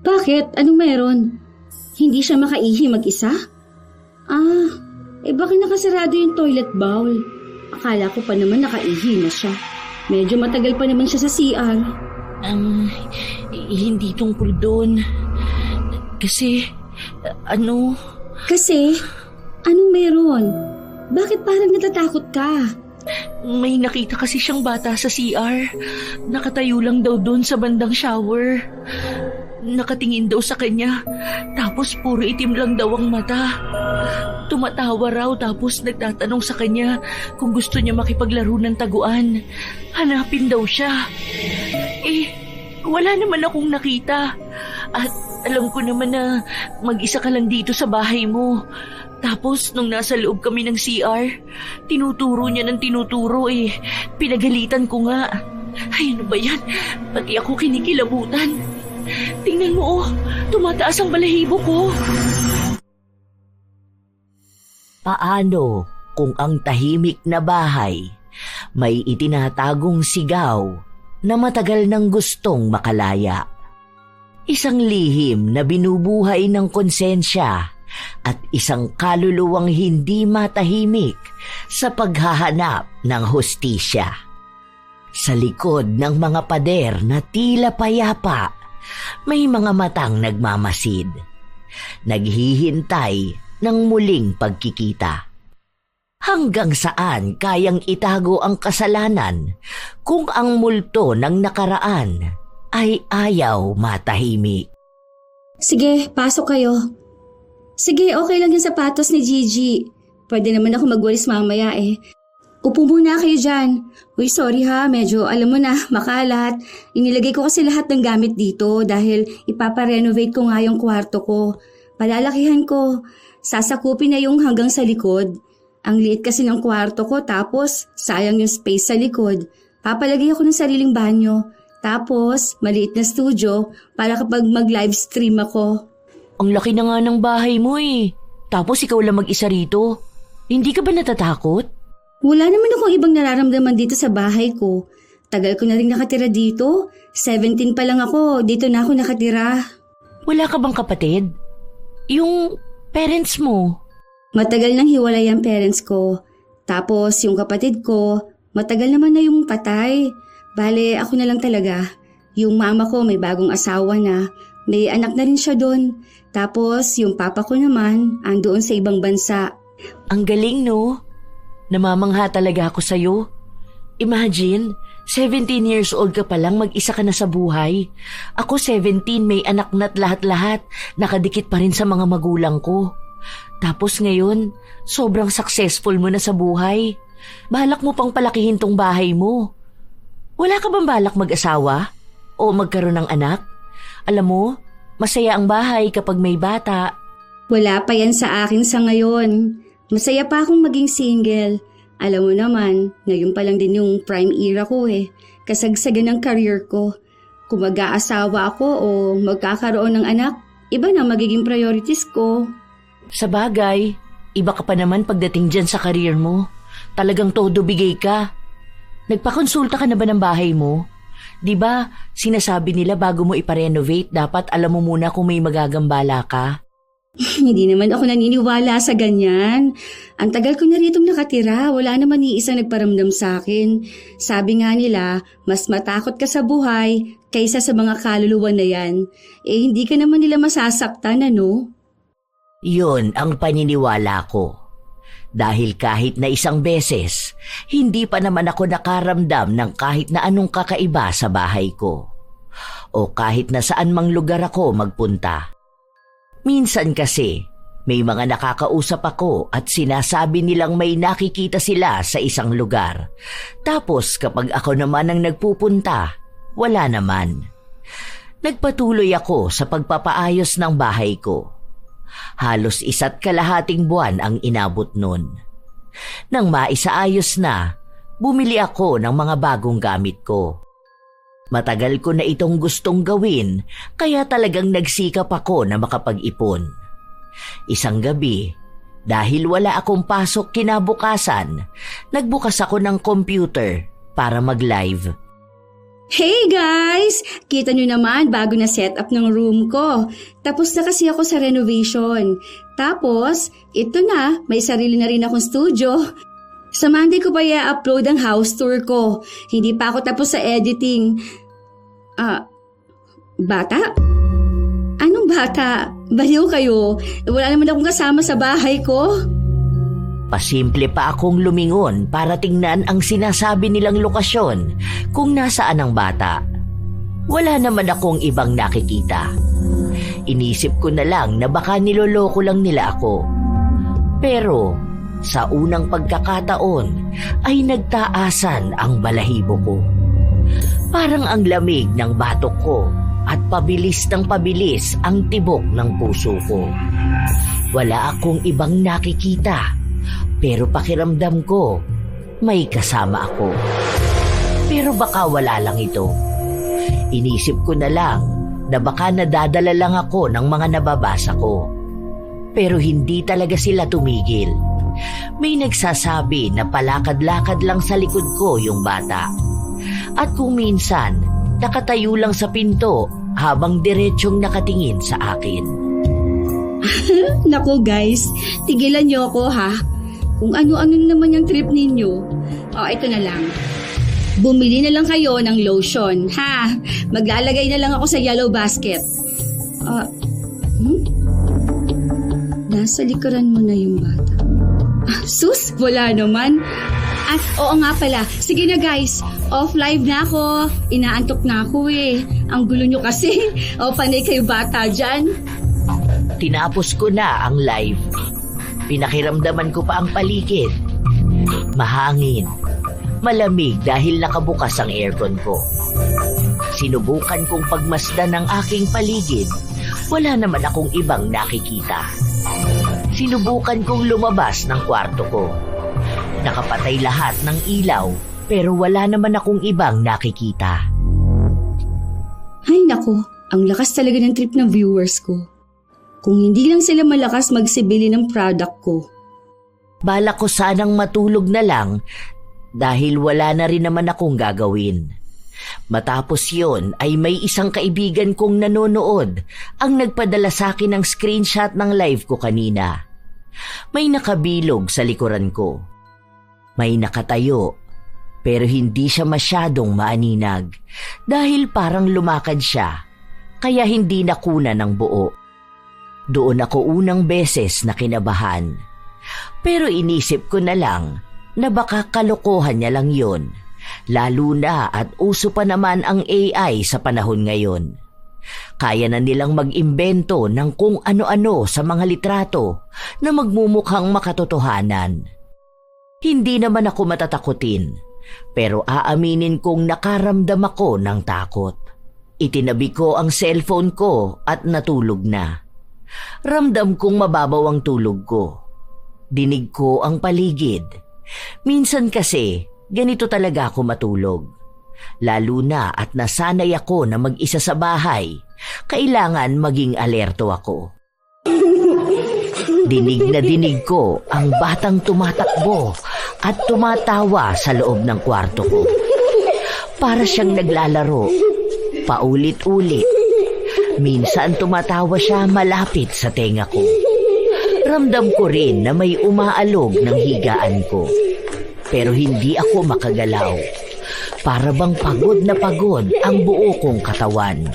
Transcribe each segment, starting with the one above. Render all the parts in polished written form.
Bakit? Anong meron? Hindi siya makaihi mag-isa? Bakit nakasarado yung toilet bowl? Akala ko pa naman nakaihi na siya. Medyo matagal pa naman siya sa CR. Hindi tungkol doon. Kasi, Kasi? Anong meron? Bakit parang natatakot ka? May nakita kasi siyang bata sa CR. Nakatayo lang daw doon sa bandang shower. Nakatingin daw sa kanya, tapos puro itim lang daw ang mata. Tumatawa raw tapos nagtatanong sa kanya kung gusto niya makipaglaro ng taguan. Hanapin daw siya. Wala naman akong nakita. At alam ko naman na mag-isa ka lang dito sa bahay mo. Tapos nung nasa loob kami ng CR, tinuturo niya ng tinuturo Pinagalitan ko nga. Ay, ano ba yan? Pati ako kinikilabutan. Tingnan mo, tumataas ang balahibo ko. Paano kung ang tahimik na bahay may itinatagong sigaw na matagal nang gustong makalaya? Isang lihim na binubuhay ng konsensya at isang kaluluwang hindi matahimik sa paghahanap ng hustisya. Sa likod ng mga pader na tila payapa, may mga matang nagmamasid, naghihintay ng muling pagkikita. Hanggang saan kayang itago ang kasalanan kung ang multo ng nakaraan ay ayaw matahimik? Sige, pasok kayo. Sige, okay lang yung sapatos ni Gigi. Pwede naman ako magwalis mamaya Upo muna kayo dyan. Uy, sorry ha, medyo alam mo na, makalat. Inilagay ko kasi lahat ng gamit dito dahil ipaparenovate ko nga yung kwarto ko. Palalakihan ko. Sasakupin na yung hanggang sa likod. Ang liit kasi ng kwarto ko tapos sayang yung space sa likod. Papalagay ako ng sariling banyo. Tapos maliit na studio para kapag mag-live stream ako. Ang laki na nga ng bahay mo Tapos ikaw lang mag-isa rito. Hindi ka ba natatakot? Wala naman akong ibang nararamdaman dito sa bahay ko. Tagal ko na rin nakatira dito. 17 pa lang ako, dito na ako nakatira. Wala ka bang kapatid? Yung parents mo? Matagal nang hiwalay ang parents ko. Tapos yung kapatid ko, matagal naman na yung patay. Bale, ako na lang talaga. Yung mama ko may bagong asawa na. May anak na rin siya doon. Tapos yung papa ko naman, andoon sa ibang bansa. Ang galing, no? Namamangha talaga ako sa'yo. Imagine, 17 years old ka pa lang, mag-isa ka na sa buhay. Ako 17, may anak na't lahat-lahat, nakadikit pa rin sa mga magulang ko. Tapos ngayon, sobrang successful mo na sa buhay. Balak mo pang palakihin tong bahay mo. Wala ka bang balak mag-asawa? O magkaroon ng anak? Alam mo, masaya ang bahay kapag may bata. Wala pa yan sa akin sa ngayon. Masaya pa akong maging single. Alam mo naman, ngayon pa lang din yung prime era ko Kasagsagan ng career ko. Kung mag-aasawa ako o magkakaroon ng anak, iba na magiging priorities ko. Sa bagay, iba ka pa naman pagdating dyan sa career mo. Talagang todo bigay ka. Nagpakonsulta ka na ba ng bahay mo? Diba, sinasabi nila bago mo iparenovate, dapat alam mo muna kung may magagambala ka? Hindi naman ako naniniwala sa ganyan. Ang tagal ko na ritong nakatira, wala naman iisang nagparamdam sa akin. Sabi nga nila, mas matakot ka sa buhay kaysa sa mga kaluluwa na yan. Hindi ka naman nila masasaktan, ano? Yun ang paniniwala ko. Dahil kahit na isang beses, hindi pa naman ako nakaramdam ng kahit na anong kakaiba sa bahay ko. O kahit na saan mang lugar ako magpunta. Minsan kasi, may mga nakakausap ako at sinasabi nilang may nakikita sila sa isang lugar. Tapos kapag ako naman ang nagpupunta, wala naman. Nagpatuloy ako sa pagpapaayos ng bahay ko. Halos 1.5 buwan ang inabot nun. Nang maisaayos na, bumili ako ng mga bagong gamit ko. Matagal ko na itong gustong gawin, kaya talagang nagsikap ako na makapag-ipon. Isang gabi, dahil wala akong pasok kinabukasan, nagbukas ako ng computer para mag-live. Hey guys! Kita nyo naman bago na setup ng room ko. Tapos na kasi ako sa renovation. Tapos, ito na, may sarili na rin akong studio. Sa Monday ko pa i-upload ang house tour ko. Hindi pa ako tapos sa editing. Bata? Anong bata? Baliw kayo. Wala naman akong kasama sa bahay ko. Pasimple pa akong lumingon para tingnan ang sinasabi nilang lokasyon kung nasaan ang bata. Wala naman akong ibang nakikita. Inisip ko na lang na baka niloloko lang nila ako. Pero sa unang pagkakataon ay nagtaasan ang balahibo ko. Parang ang lamig ng batok ko at pabilis ng pabilis ang tibok ng puso ko. Wala akong ibang nakikita. Pero pakiramdam ko, may kasama ako. Pero baka wala lang ito. Inisip ko na lang na baka nadadala lang ako ng mga nababasa ko. Pero hindi talaga sila tumigil. May nagsasabi na palakad-lakad lang sa likod ko yung bata. At kung minsan, nakatayo lang sa pinto habang diretsyong nakatingin sa akin. Naku guys, tigilan niyo ako ha. Kung ano-ano naman yung trip ninyo. Ito na lang. Bumili na lang kayo ng lotion, ha? Maglalagay na lang ako sa yellow basket. Nasa likuran mo na yung bata. Sus, wala naman. At oo nga pala, sige na guys, off live na ako. Inaantok na ako eh. Ang gulo nyo kasi. Panay kayo bata dyan. Tinapos ko na ang live. Pinakiramdaman ko pa ang paligid. Mahangin. Malamig dahil nakabukas ang aircon ko. Sinubukan kong pagmasdan ng aking paligid. Wala naman akong ibang nakikita. Sinubukan kong lumabas ng kwarto ko. Nakapatay lahat ng ilaw pero wala naman akong ibang nakikita. Ay nako, ang lakas talaga ng trip ng viewers ko. Kung hindi lang sila malakas magsibili ng product ko. Balak ko sanang matulog na lang dahil wala na rin naman akong gagawin. Matapos yon ay may isang kaibigan kong nanonood ang nagpadala sa akin ng screenshot ng live ko kanina. May nakabilog sa likuran ko. May nakatayo pero hindi siya masyadong maaninag dahil parang lumakad siya kaya hindi nakuna ng buo. Doon ako unang beses na kinabahan. Pero inisip ko na lang na baka kalokohan niya lang yun. Lalo na at uso pa naman ang AI sa panahon ngayon. Kaya na nilang mag-imbento ng kung ano-ano sa mga litrato na magmumukhang makatotohanan. Hindi naman ako matatakutin, pero aaminin kong nakaramdam ako ng takot. Itinabi ko ang cellphone ko at natulog na. Ramdam kong mababaw ang tulog ko. Dinig ko ang paligid. Minsan kasi, ganito talaga ako matulog. Lalo na at nasanay ako na mag-isa sa bahay, kailangan maging alerto ako. Dinig na dinig ko ang batang tumatakbo at tumatawa sa loob ng kwarto ko. Para siyang naglalaro, paulit-ulit. Minsan tumatawa siya malapit sa tenga ko. Ramdam ko rin na may umaalog ng higaan ko. Pero hindi ako makagalaw. Para bang pagod na pagod ang buo kong katawan.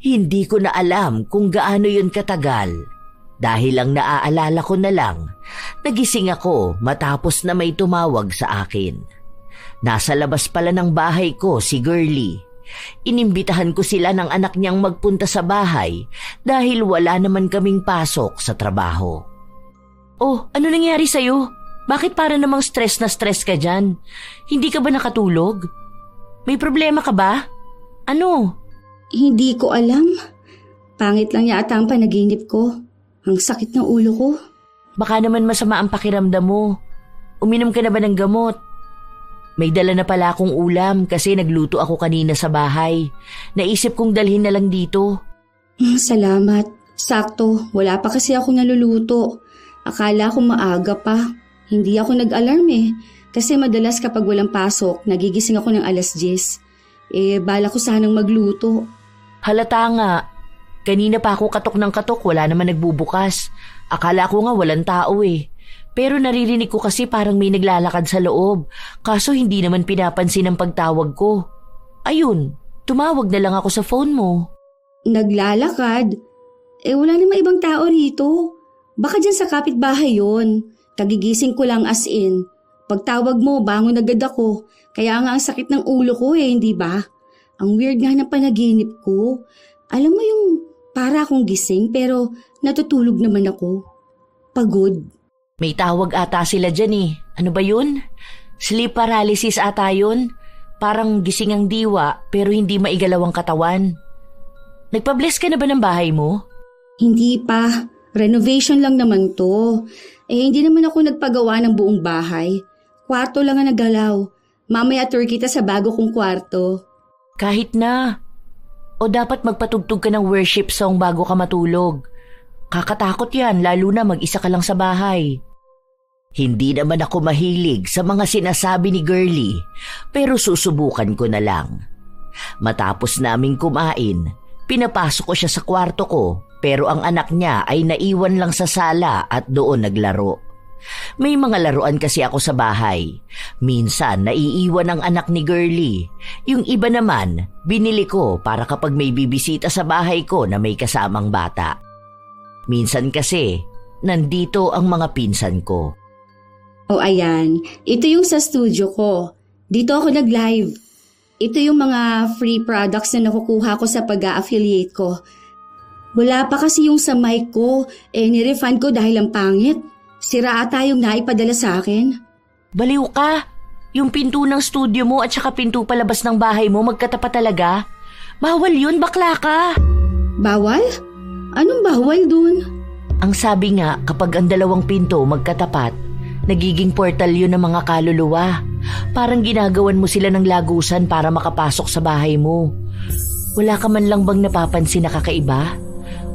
Hindi ko na alam kung gaano yun katagal. Dahil ang naaalala ko na lang, nagising ako matapos na may tumawag sa akin. Nasa labas pala ng bahay ko si Girlie. Inimbitahan ko sila ng anak niyang magpunta sa bahay dahil wala naman kaming pasok sa trabaho. Oh, ano nangyari sa'yo? Bakit para namang stress na stress ka dyan? Hindi ka ba nakatulog? May problema ka ba? Ano? Hindi ko alam. Pangit lang yata ang panaginip ko. Ang sakit ng ulo ko. Baka naman masama ang pakiramdam mo. Uminom ka na ba ng gamot? May dala na pala akong ulam kasi nagluto ako kanina sa bahay. Naisip kong dalhin na lang dito. Salamat. Sakto, wala pa kasi ako naluluto. Akala ko maaga pa. Hindi ako nag-alarm kasi madalas kapag walang pasok, nagigising ako ng 10:00. Bala ko sanang magluto. Halata nga. Kanina pa ako katok ng katok, wala naman nagbubukas. Akala ko nga walang tao eh. Pero naririnig ko kasi parang may naglalakad sa loob. Kaso hindi naman pinapansin ang pagtawag ko. Ayun, tumawag na lang ako sa phone mo. Naglalakad? Wala namang ibang tao rito. Baka dyan sa kapitbahay yon. Kagigising ko lang as in. Pagtawag mo, bangon agad ako. Kaya nga ang sakit ng ulo ko hindi ba? Ang weird nga ng panaginip ko. Alam mo yung para akong gising pero natutulog naman ako. Pagod. May tawag ata sila dyan eh. Ano ba yun? Sleep paralysis ata yun. Parang gising ang diwa pero hindi maigalaw ang katawan. Nagpa-bless ka na ba ng bahay mo? Hindi pa. Renovation lang naman to. Hindi naman ako nagpagawa ng buong bahay. Kwarto lang ang nagalaw. Mamaya tour kita sa bago kong kwarto. Kahit na. O dapat magpatugtog ka ng worship song bago ka matulog. Kakatakot yan, lalo na mag-isa ka lang sa bahay. Hindi naman ako mahilig sa mga sinasabi ni Girlie, pero susubukan ko na lang. Matapos naming kumain, pinapasok ko siya sa kwarto ko, pero ang anak niya ay naiwan lang sa sala at doon naglaro. May mga laruan kasi ako sa bahay. Minsan naiiwan ang anak ni Girlie. Yung iba naman, binili ko para kapag may bibisita sa bahay ko na may kasamang bata. Minsan kasi, nandito ang mga pinsan ko. Ayan. Ito yung sa studio ko. Dito ako nag-live. Ito yung mga free products na nakukuha ko sa pag-a-affiliate ko. Wala pa kasi yung sa mic ko. Nirefund ko dahil ang pangit. Sira ata yung naipadala sa akin. Baliw ka! Yung pinto ng studio mo at saka pinto palabas ng bahay mo magkatapat talaga? Bawal yun, bakla ka! Bawal? Anong bawal dun? Ang sabi nga, kapag ang dalawang pinto magkatapat, nagiging portal yun ng mga kaluluwa. Parang ginagawan mo sila ng lagusan para makapasok sa bahay mo. Wala ka man lang bang napapansin na kakaiba?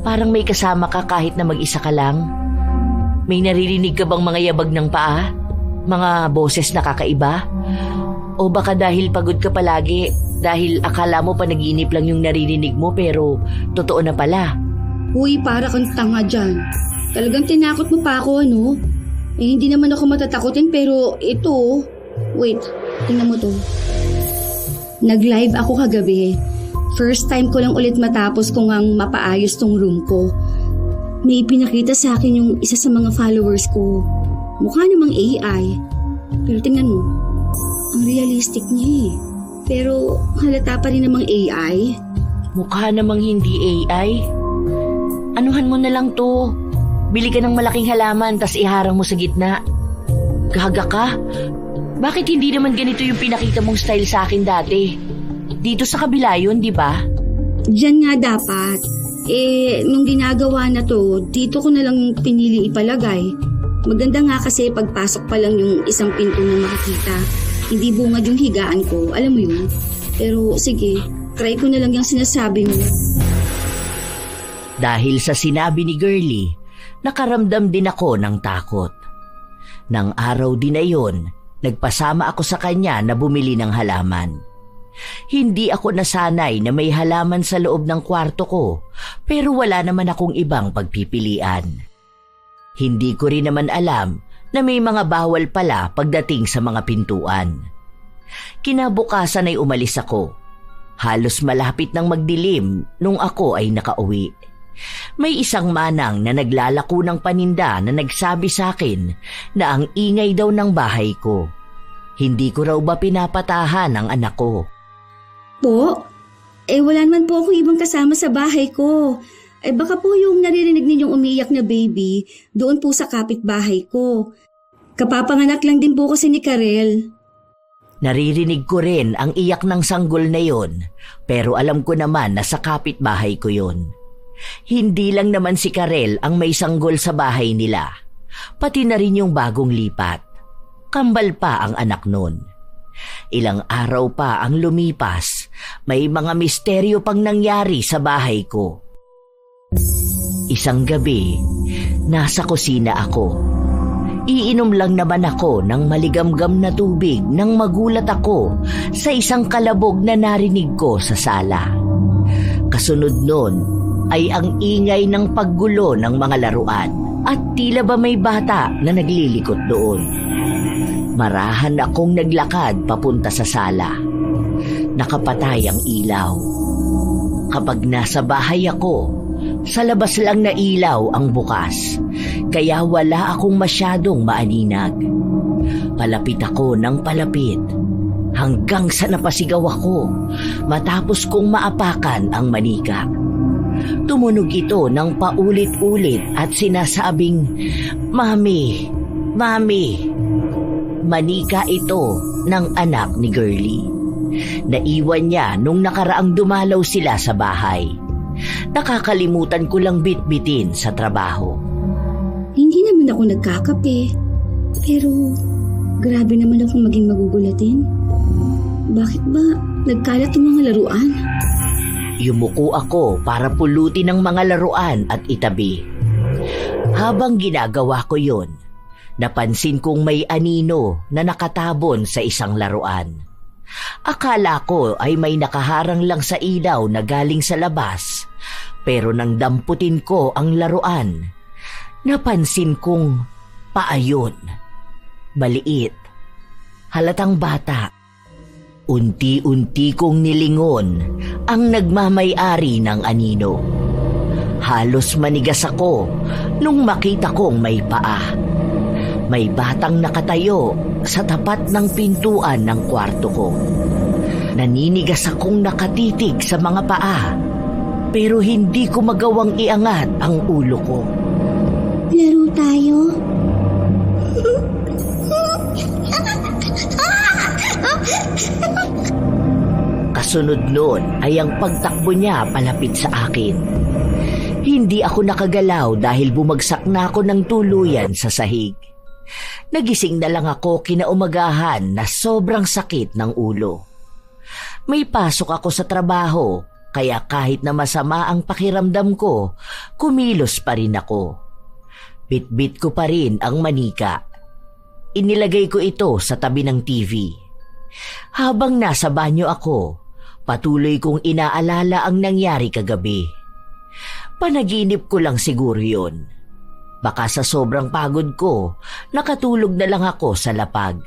Parang may kasama ka kahit na mag-isa ka lang. May naririnig ka bang mga yabag ng paa? Mga boses na kakaiba? O baka dahil pagod ka palagi, dahil akala mo pa nag-iinip lang yung naririnig mo pero totoo na pala. Uy, para kang tanga dyan. Talagang tinakot mo pa ako, ano? Hindi naman ako matatakotin pero ito. Wait, tingnan mo to. Nag-live ako kagabi. First time ko lang ulit matapos kung ang mapaayos tong room ko. May pinakita sa akin yung isa sa mga followers ko. Mukha namang AI. Pero tingnan mo, ang realistic niya eh. Pero halata pa rin namang AI. Mukha namang hindi AI. Anuhan mo na lang to. Bili ka ng malaking halaman tas iharang mo sa gitna. Gaga ka? Bakit hindi naman ganito yung pinakita mong style sa akin dati? Dito sa kabila yun, di ba? Diyan nga dapat. Nung ginagawa na to, dito ko na lang pinili ipalagay. Maganda nga kasi pagpasok pa lang yung isang pinto na makikita. Hindi bungad yung higaan ko, alam mo yun. Pero sige, try ko na lang yung sinasabi mo. Dahil sa sinabi ni Girlie, nakaramdam din ako ng takot. Nang araw din na yun, nagpasama ako sa kanya na bumili ng halaman. Hindi ako nasanay na may halaman sa loob ng kwarto ko, pero wala naman akong ibang pagpipilian. Hindi ko rin naman alam na may mga bawal pala pagdating sa mga pintuan. Kinabukasan ay umalis ako. Halos malapit nang magdilim nung ako ay nakauwi. May isang manang na naglalako ng paninda na nagsabi sa akin na ang ingay daw ng bahay ko. Hindi ko raw ba pinapatahan ang anak ko? Po? Wala naman po akong ibang kasama sa bahay ko. Baka po yung naririnig ninyong umiiyak na baby, doon po sa kapitbahay ko. Kapapanganak lang din po kasi ni Karel. Naririnig ko rin ang iyak ng sanggol na yon, pero alam ko naman na sa kapitbahay ko yon. Hindi lang naman si Karel ang may sanggol sa bahay nila, pati na rin yung bagong lipat. Kambal pa ang anak nun. Ilang araw pa ang lumipas, may mga misteryo pang nangyari sa bahay ko. Isang gabi, nasa kusina ako. Iinom lang naman ako ng maligamgam na tubig nang magulat ako sa isang kalabog na narinig ko sa sala. Kasunod nun ay ang ingay ng paggulo ng mga laruan at tila ba may bata na naglilikot doon. Marahan akong naglakad papunta sa sala. Nakapatay ang ilaw. Kapag nasa bahay ako, sa labas lang na ilaw ang bukas, kaya wala akong masyadong maaninag. Palapit ako ng palapit hanggang sa napasigaw ako matapos kong maapakan ang manika. Tumunog ito ng paulit-ulit at sinasabing, "Mami, Mami." Manika ito ng anak ni Girlie. Naiwan niya nung nakaraang dumalaw sila sa bahay. Nakakalimutan ko lang bitbitin sa trabaho. Hindi naman ako nagkakape. Pero grabe naman akong maging magugulatin. Bakit ba nagkalat yung mga laruan? Yumuko ako para pulutin ang mga laruan at itabi. Habang ginagawa ko yon, napansin kong may anino na nakatabon sa isang laruan. Akala ko ay may nakaharang lang sa ilaw na galing sa labas, pero nang damputin ko ang laruan, napansin kong paayon. Maliit, halatang bata. Unti-unti kong nilingon ang nagmamay-ari ng anino. Halos manigas ako nung makita kong may paa. May batang nakatayo sa tapat ng pintuan ng kwarto ko. Naninigas akong nakatitig sa mga paa, pero hindi ko magawang iangat ang ulo ko. Laro tayo? Kasunod nun ay ang pagtakbo niya palapit sa akin. Hindi ako nakagalaw dahil bumagsak na ako ng tuluyan sa sahig. Nagising na lang ako kinaumagahan na sobrang sakit ng ulo. May pasok ako sa trabaho, kaya kahit na masama ang pakiramdam ko, kumilos pa rin ako. Bitbit ko pa rin ang manika. Inilagay ko ito sa tabi ng TV. Habang nasa banyo ako, patuloy kong inaalala ang nangyari kagabi. Panaginip ko lang siguro yun. Baka sa sobrang pagod ko, nakatulog na lang ako sa lapag.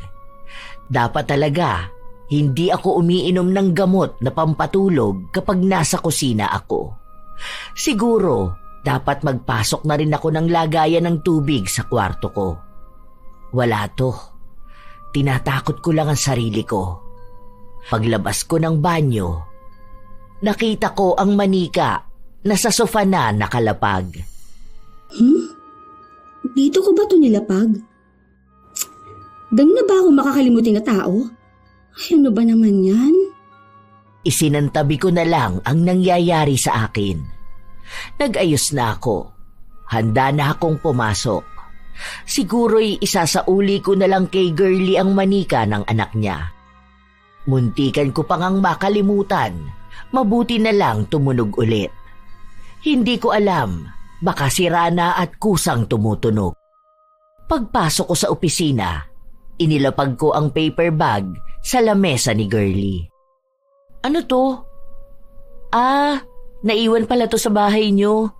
Dapat talaga, hindi ako umiinom ng gamot na pampatulog kapag nasa kusina ako. Siguro, dapat magpasok na rin ako ng lagayan ng tubig sa kwarto ko. Wala to. Tinatakot ko lang ang sarili ko. Paglabas ko ng banyo, nakita ko ang manika na sa sofa na nakalapag. Dito ko ba ito nilapag? Ganun na ba ako makakalimutin na tao? Ay, ano ba naman yan? Isinantabi ko na lang ang nangyayari sa akin. Nag-ayos na ako. Handa na akong pumasok. Siguro'y isasauli ko na lang kay Girlie ang manika ng anak niya. Muntikan ko pang ang makalimutan. Mabuti na lang tumunog ulit. Hindi ko alam. Baka sira na at kusang tumutunog. Pagpasok ko sa opisina, inilapag ko ang paper bag sa lamesa ni Girlie. Ano to? Naiwan pala to sa bahay niyo.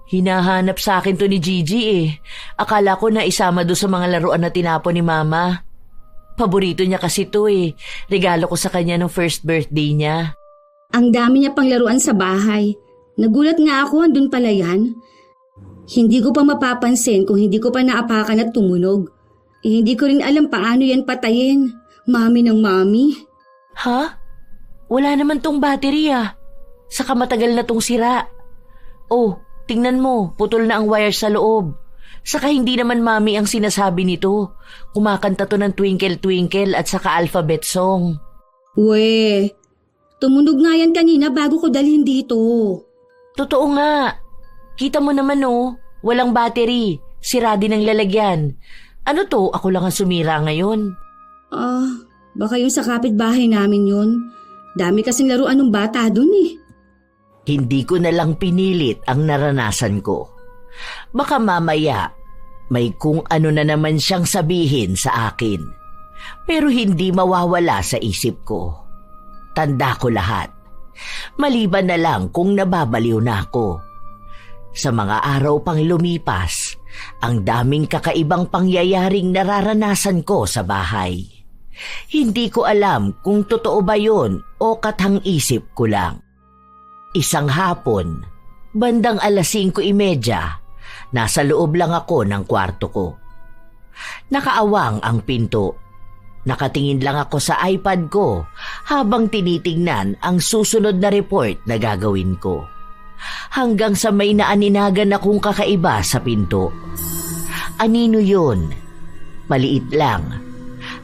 Hinahanap sa akin to ni Gigi eh. Akala ko na isama do sa mga laruan na tinapon ni Mama. Paborito niya kasi to eh. Regalo ko sa kanya nung first birthday niya. Ang dami niya pang laruan sa bahay. Nagulat nga ako, andun pala yan. Hindi ko pa mapapansin kung hindi ko pa naapakan at tumunog. Hindi ko rin alam paano yan patayin. Mami ng mami. Ha? Wala naman tong battery ah. Saka matagal na tong sira. Oh, tingnan mo, putol na ang wire sa loob. Saka hindi naman mami ang sinasabi nito. Kumakanta to ng Twinkle Twinkle at saka alphabet song. We, tumunog nga yan kanina bago ko dalhin dito. Totoo nga. Kita mo naman oh, walang battery. Sira din ang lalagyan. Ano to? Ako lang ang sumira ngayon. Baka yung sa kapitbahay namin yun. Dami kasing laruan ng bata dun eh. Hindi ko na lang pinilit ang naranasan ko. Baka mamaya, May kung ano na naman siyang sabihin sa akin, pero hindi mawawala sa isip ko. Tanda ko lahat, maliban na lang kung nababaliw na ako. Sa mga araw pang lumipas, ang daming kakaibang pangyayaring nararanasan ko sa bahay. Hindi ko alam kung totoo ba yun o kathang-isip ko lang. Isang hapon, bandang 5:30, nasa loob lang ako ng kwarto ko. Nakaawang ang pinto. Nakatingin lang ako sa iPad ko habang tinitingnan ang susunod na report na gagawin ko. Hanggang sa may naaninagan akong kakaiba sa pinto. Anino yun? Maliit lang.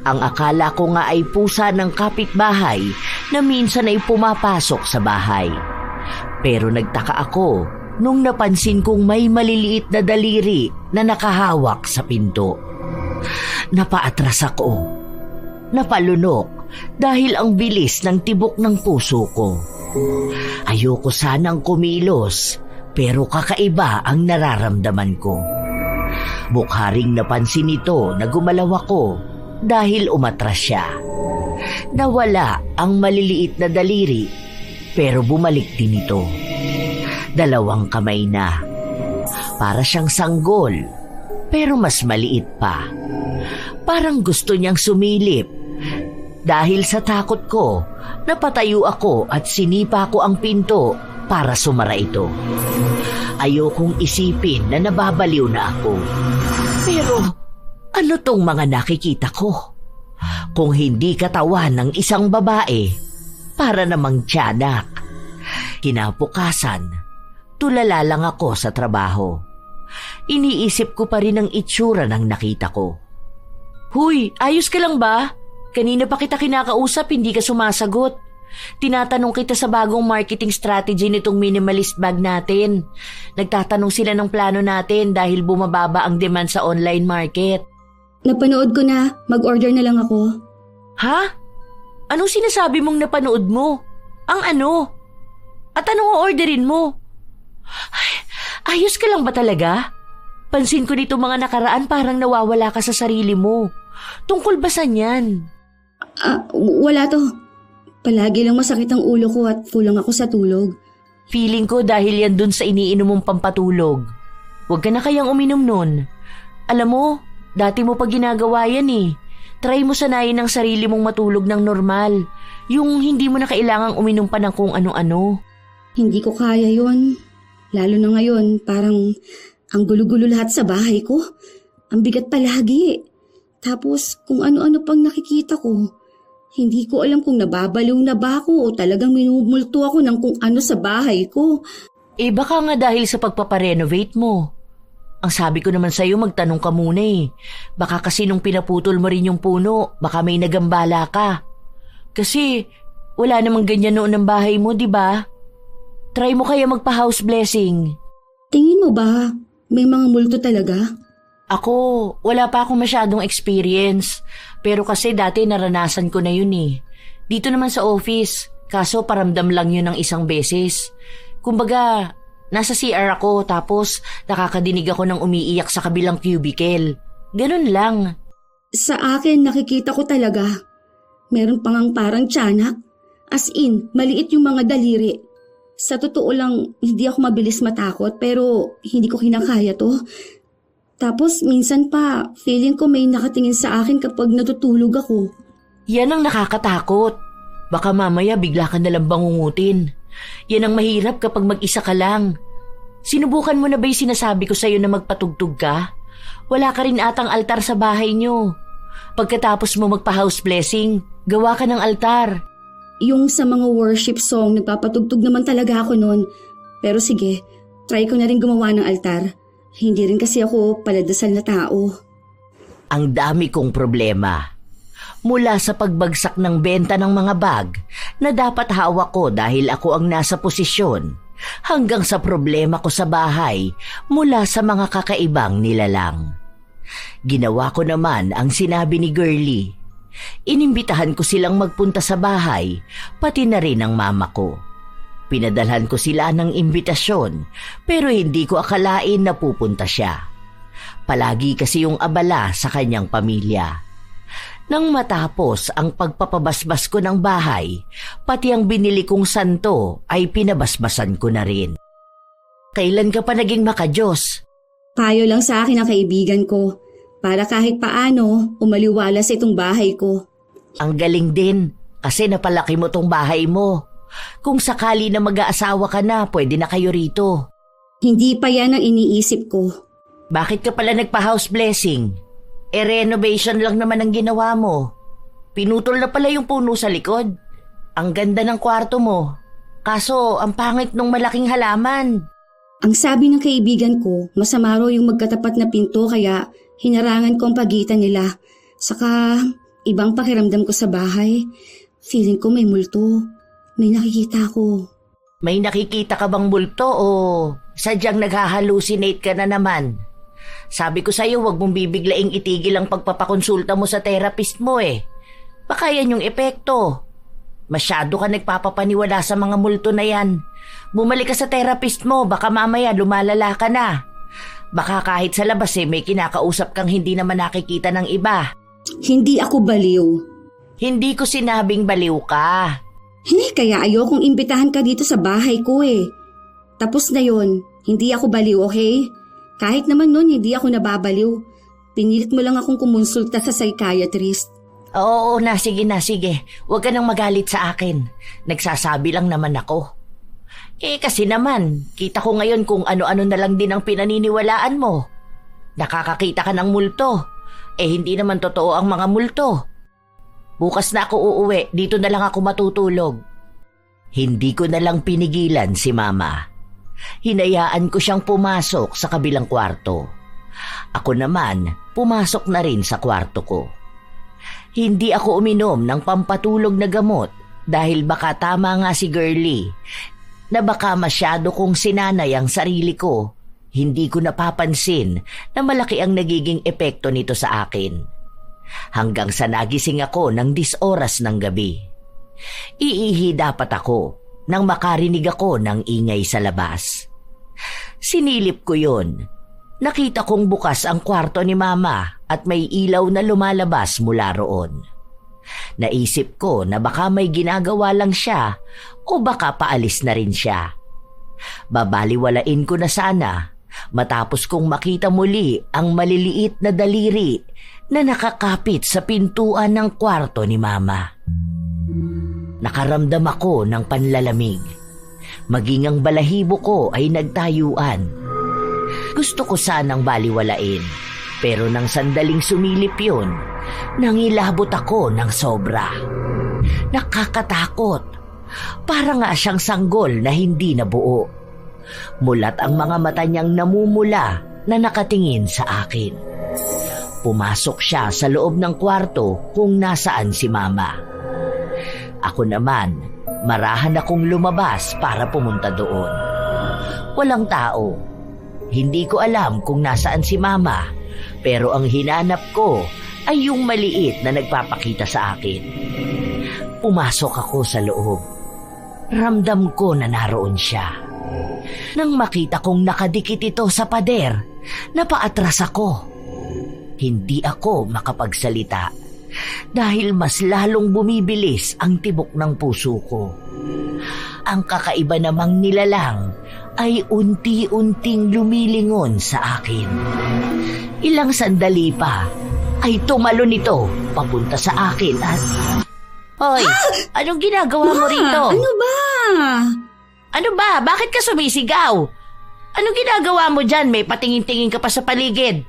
Ang akala ko nga ay pusa ng kapitbahay na minsan ay pumapasok sa bahay. Pero nagtaka ako nung napansin kong may maliliit na daliri na nakahawak sa pinto. Napaatras ako. Napalunok dahil ang bilis ng tibok ng puso ko. Ayoko sanang kumilos, pero kakaiba ang nararamdaman ko. Mukharing napansin nito na gumalaw ako dahil umatras siya. Nawala ang maliliit na daliri, pero bumalik din ito. 2 kamay na. Para siyang sanggol, pero mas maliit pa. Parang gusto niyang sumilip. Dahil sa takot ko, napatayo ako at sinipa ko ang pinto para sumara ito. Ayokong isipin na nababaliw na ako. Pero ano tong mga nakikita ko? Kung hindi katawan ng isang babae, para namang tiyanak. Kinabukasan, tulala lang ako sa trabaho. Iniisip ko pa rin ang itsura ng nakita ko. Huy, ayos ka lang ba? Kanina pa kita kinakausap, hindi ka sumasagot. Tinatanong kita sa bagong marketing strategy nitong minimalist bag natin. Nagtatanong sila ng plano natin dahil bumababa ang demand sa online market. Napanood ko na. Mag-order na lang ako. Ha? Anong sinasabi mong napanood mo? Ang ano? At anong orderin mo? Ay, ayos ka lang ba talaga? Pansin ko dito mga nakaraan parang nawawala ka sa sarili mo. Tungkol ba saan yan? Wala to. Palagi lang masakit ang ulo ko at kulang ako sa tulog. Feeling ko dahil yan dun sa iniinom mong pampatulog. Huwag ka na kayang uminom nun. Alam mo, dati mo pa ginagawa yan eh. Try mo sanayin ang sarili mong matulog ng normal. Yung hindi mo na kailangang uminom pa ng kung ano-ano. Hindi ko kaya yun. Lalo na ngayon, parang ang gulo-gulo lahat sa bahay ko. Ang bigat palagi. Tapos kung ano-ano pang nakikita ko. Hindi ko alam kung nababaliw na ba ako o talagang minumulto ako ng kung ano sa bahay ko. Eh baka nga dahil sa pagpaparenovate mo. Ang sabi ko naman sa'yo magtanong ka muna eh. Baka kasi nung pinaputol mo rin yung puno, baka may nagambala ka. Kasi wala namang ganyan noon ng bahay mo, di ba? Try mo kaya magpa-house blessing. Tingin mo ba may mga multo talaga? Ako, wala pa akong masyadong experience. Pero kasi dati naranasan ko na yun eh. Dito naman sa office, kaso paramdam lang yun ng isang beses. Kumbaga, nasa CR ako tapos nakakadinig ako ng umiiyak sa kabilang cubicle. Ganun lang. Sa akin nakikita ko talaga. Meron pang parang tiyanak. As in, maliit yung mga daliri. Sa totoo lang, hindi ako mabilis matakot pero hindi ko kinakaya to. Tapos minsan pa, feeling ko may nakatingin sa akin kapag natutulog ako. Yan ang nakakatakot. Baka mamaya bigla ka nalang bangungutin. Yan ang mahirap kapag mag-isa ka lang. Sinubukan mo na ba yung sinasabi ko sa'yo na magpatugtog ka? Wala ka rin atang altar sa bahay nyo. Pagkatapos mo magpa-house blessing, gawa ka ng altar. Yung sa mga worship song, nagpapatugtog naman talaga ako noon. Pero sige, try ko na rin gumawa ng altar. Hindi rin kasi ako paladasal na tao. Ang dami kong problema. Mula sa pagbagsak ng benta ng mga bag na dapat hawak ko dahil ako ang nasa posisyon, hanggang sa problema ko sa bahay mula sa mga kakaibang nilalang. Ginawa ko naman ang sinabi ni Girlie. Inimbitahan ko silang magpunta sa bahay, pati na rin ang mama ko. Pinadalhan ko sila ng imbitasyon, pero hindi ko akalain na pupunta siya. Palagi kasi yung abala sa kanyang pamilya. Nang matapos ang pagpapabasbas ko ng bahay, pati ang binili kong santo ay pinabasbasan ko na rin. Kailan ka pa naging makajos? Payo lang sa akin ng kaibigan ko para kahit paano umaliwalas itong bahay ko. Ang galing din kasi napalaki mo tong bahay mo. Kung sakali na mag-aasawa ka na, pwede na kayo rito. Hindi pa yan ang iniisip ko. Bakit ka pala nagpa-house blessing? Renovation lang naman ang ginawa mo. Pinutol na pala yung puno sa likod. Ang ganda ng kwarto mo. Kaso, ang pangit nung malaking halaman. Ang sabi ng kaibigan ko, masama raw yung magkatapat na pinto kaya hinarangan ko ang pagitan nila. Saka, ibang pakiramdam ko sa bahay. Feeling ko may multo. May nakikita ko. May nakikita ka bang multo o sadyang naghahalusinate ka na naman? Sabi ko sa'yo, huwag mong bibiglaing itigil ang pagpapakonsulta mo sa therapist mo eh. Baka yan yung epekto. Masyado ka nagpapapaniwala sa mga multo na yan. Bumalik ka sa therapist mo, baka mamaya lumalala ka na. Baka kahit sa labas may kinakausap kang hindi naman nakikita ng iba. Hindi ako baliw. Hindi ko sinabing baliw ka. Kaya ayokong imbitahan ka dito sa bahay ko eh. Tapos na yon, hindi ako baliw, okay? Kahit naman nun, hindi ako nababaliw. Pinilit mo lang akong kumonsulta sa psychiatrist. Oo na, sige. Huwag ka nang magalit sa akin. Nagsasabi lang naman ako. Kasi naman, kita ko ngayon kung ano-ano na lang din ang pinaniniwalaan mo. Nakakakita ka ng multo. Hindi naman totoo ang mga multo. Bukas na ako uuwi, dito na lang ako matutulog. Hindi ko na lang pinigilan si Mama. Hinayaan ko siyang pumasok sa kabilang kwarto. Ako naman, pumasok na rin sa kwarto ko. Hindi ako uminom ng pampatulog na gamot dahil baka tama nga si Girlie na baka masyado kong sinanay ang sarili ko. Hindi ko napapansin na malaki ang nagiging epekto nito sa akin. Hanggang sa nagising ako ng 10 oras ng gabi. Iihi dapat ako nang makarinig ako ng ingay sa labas. Sinilip ko yun. Nakita kong bukas ang kwarto ni Mama at may ilaw na lumalabas mula roon. Naisip ko na baka may ginagawa lang siya o baka paalis na rin siya. Babaliwalain ko na sana matapos kong makita muli ang maliliit na daliri na nakakapit sa pintuan ng kwarto ni Mama. Nakaramdam ako ng panlalamig. Maging ang balahibo ko ay nagtayuan. Gusto ko sanang baliwalain, pero nang sandaling sumilip yun, nangilabot ako ng sobra. Nakakatakot. Para nga siyang sanggol na hindi nabuo. Mulat ang mga mata niyang namumula na nakatingin sa akin. Pumasok siya sa loob ng kwarto kung nasaan si Mama. Ako naman, marahan akong lumabas para pumunta doon. Walang tao. Hindi ko alam kung nasaan si Mama, pero ang hinanap ko ay yung maliit na nagpapakita sa akin. Pumasok ako sa loob. Ramdam ko na naroon siya. Nang makita kong nakadikit ito sa pader, napaatras ako. Hindi ako makapagsalita dahil mas lalong bumibilis ang tibok ng puso ko. Ang kakaiba namang nilalang ay unti-unting lumilingon sa akin. Ilang sandali pa ay tumalon ito papunta sa akin at... Hoy, anong ginagawa mo rito? Ano ba? Ano ba? Bakit ka sumisigaw? Anong ginagawa mo dyan? May patingin-tingin ka pa sa paligid.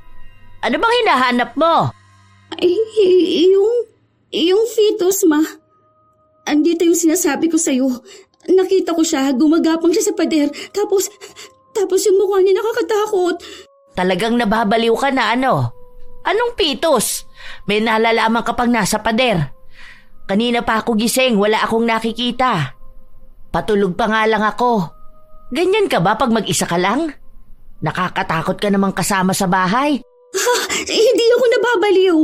Ano bang hinahanap mo? Yung fetus, Ma. Andito yung sinasabi ko sa'yo. Nakita ko siya, gumagapang siya sa pader. Tapos yung mukha niya nakakatakot. Talagang nababaliw ka na ano? Anong fetus? May nalalaman ka pang nasa pader. Kanina pa ako gising, wala akong nakikita. Patulog pa nga lang ako. Ganyan ka ba pag mag-isa ka lang? Nakakatakot ka namang kasama sa bahay. Hindi ako nababaliw.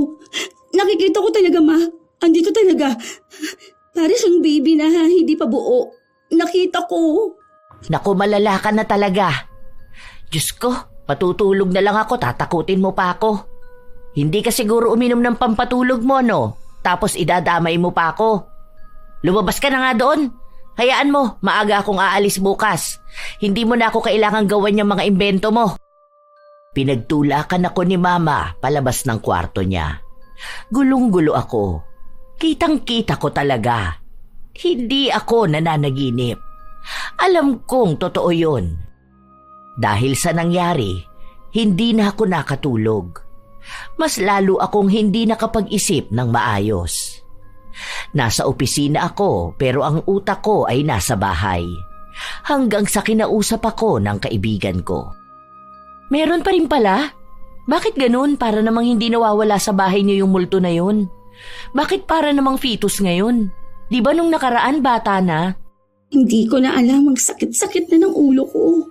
Nakikita ko talaga, Ma. Andito talaga. Para siyang baby na hindi pa buo. Nakita ko. Naku, malala ka na talaga. Diyos ko, Patutulog na lang ako, tatakutin mo pa ako. Hindi ka siguro uminom ng pampatulog mo, no? Tapos idadamay mo pa ako. Lumabas ka na nga doon. Hayaan mo, maaga akong aalis bukas. Hindi mo na ako kailangang gawan yung mga imbento mo. Pinagtulakan ako ni Mama palabas ng kwarto niya. Gulong-gulo ako. Kitang-kita ko talaga. Hindi ako nananaginip. Alam kong totoo yun. Dahil sa nangyari, hindi na ako nakatulog. Mas lalo akong hindi nakapag-isip ng maayos. Nasa opisina ako pero ang utak ko ay nasa bahay. Hanggang sa kinausap ako ng kaibigan ko. Meron pa rin pala? Bakit ganun para namang hindi nawawala sa bahay niyo yung multo na yun? Bakit para namang fetus ngayon? Di ba nung nakaraan bata na? Hindi ko na alam, ang sakit-sakit na ng ulo ko.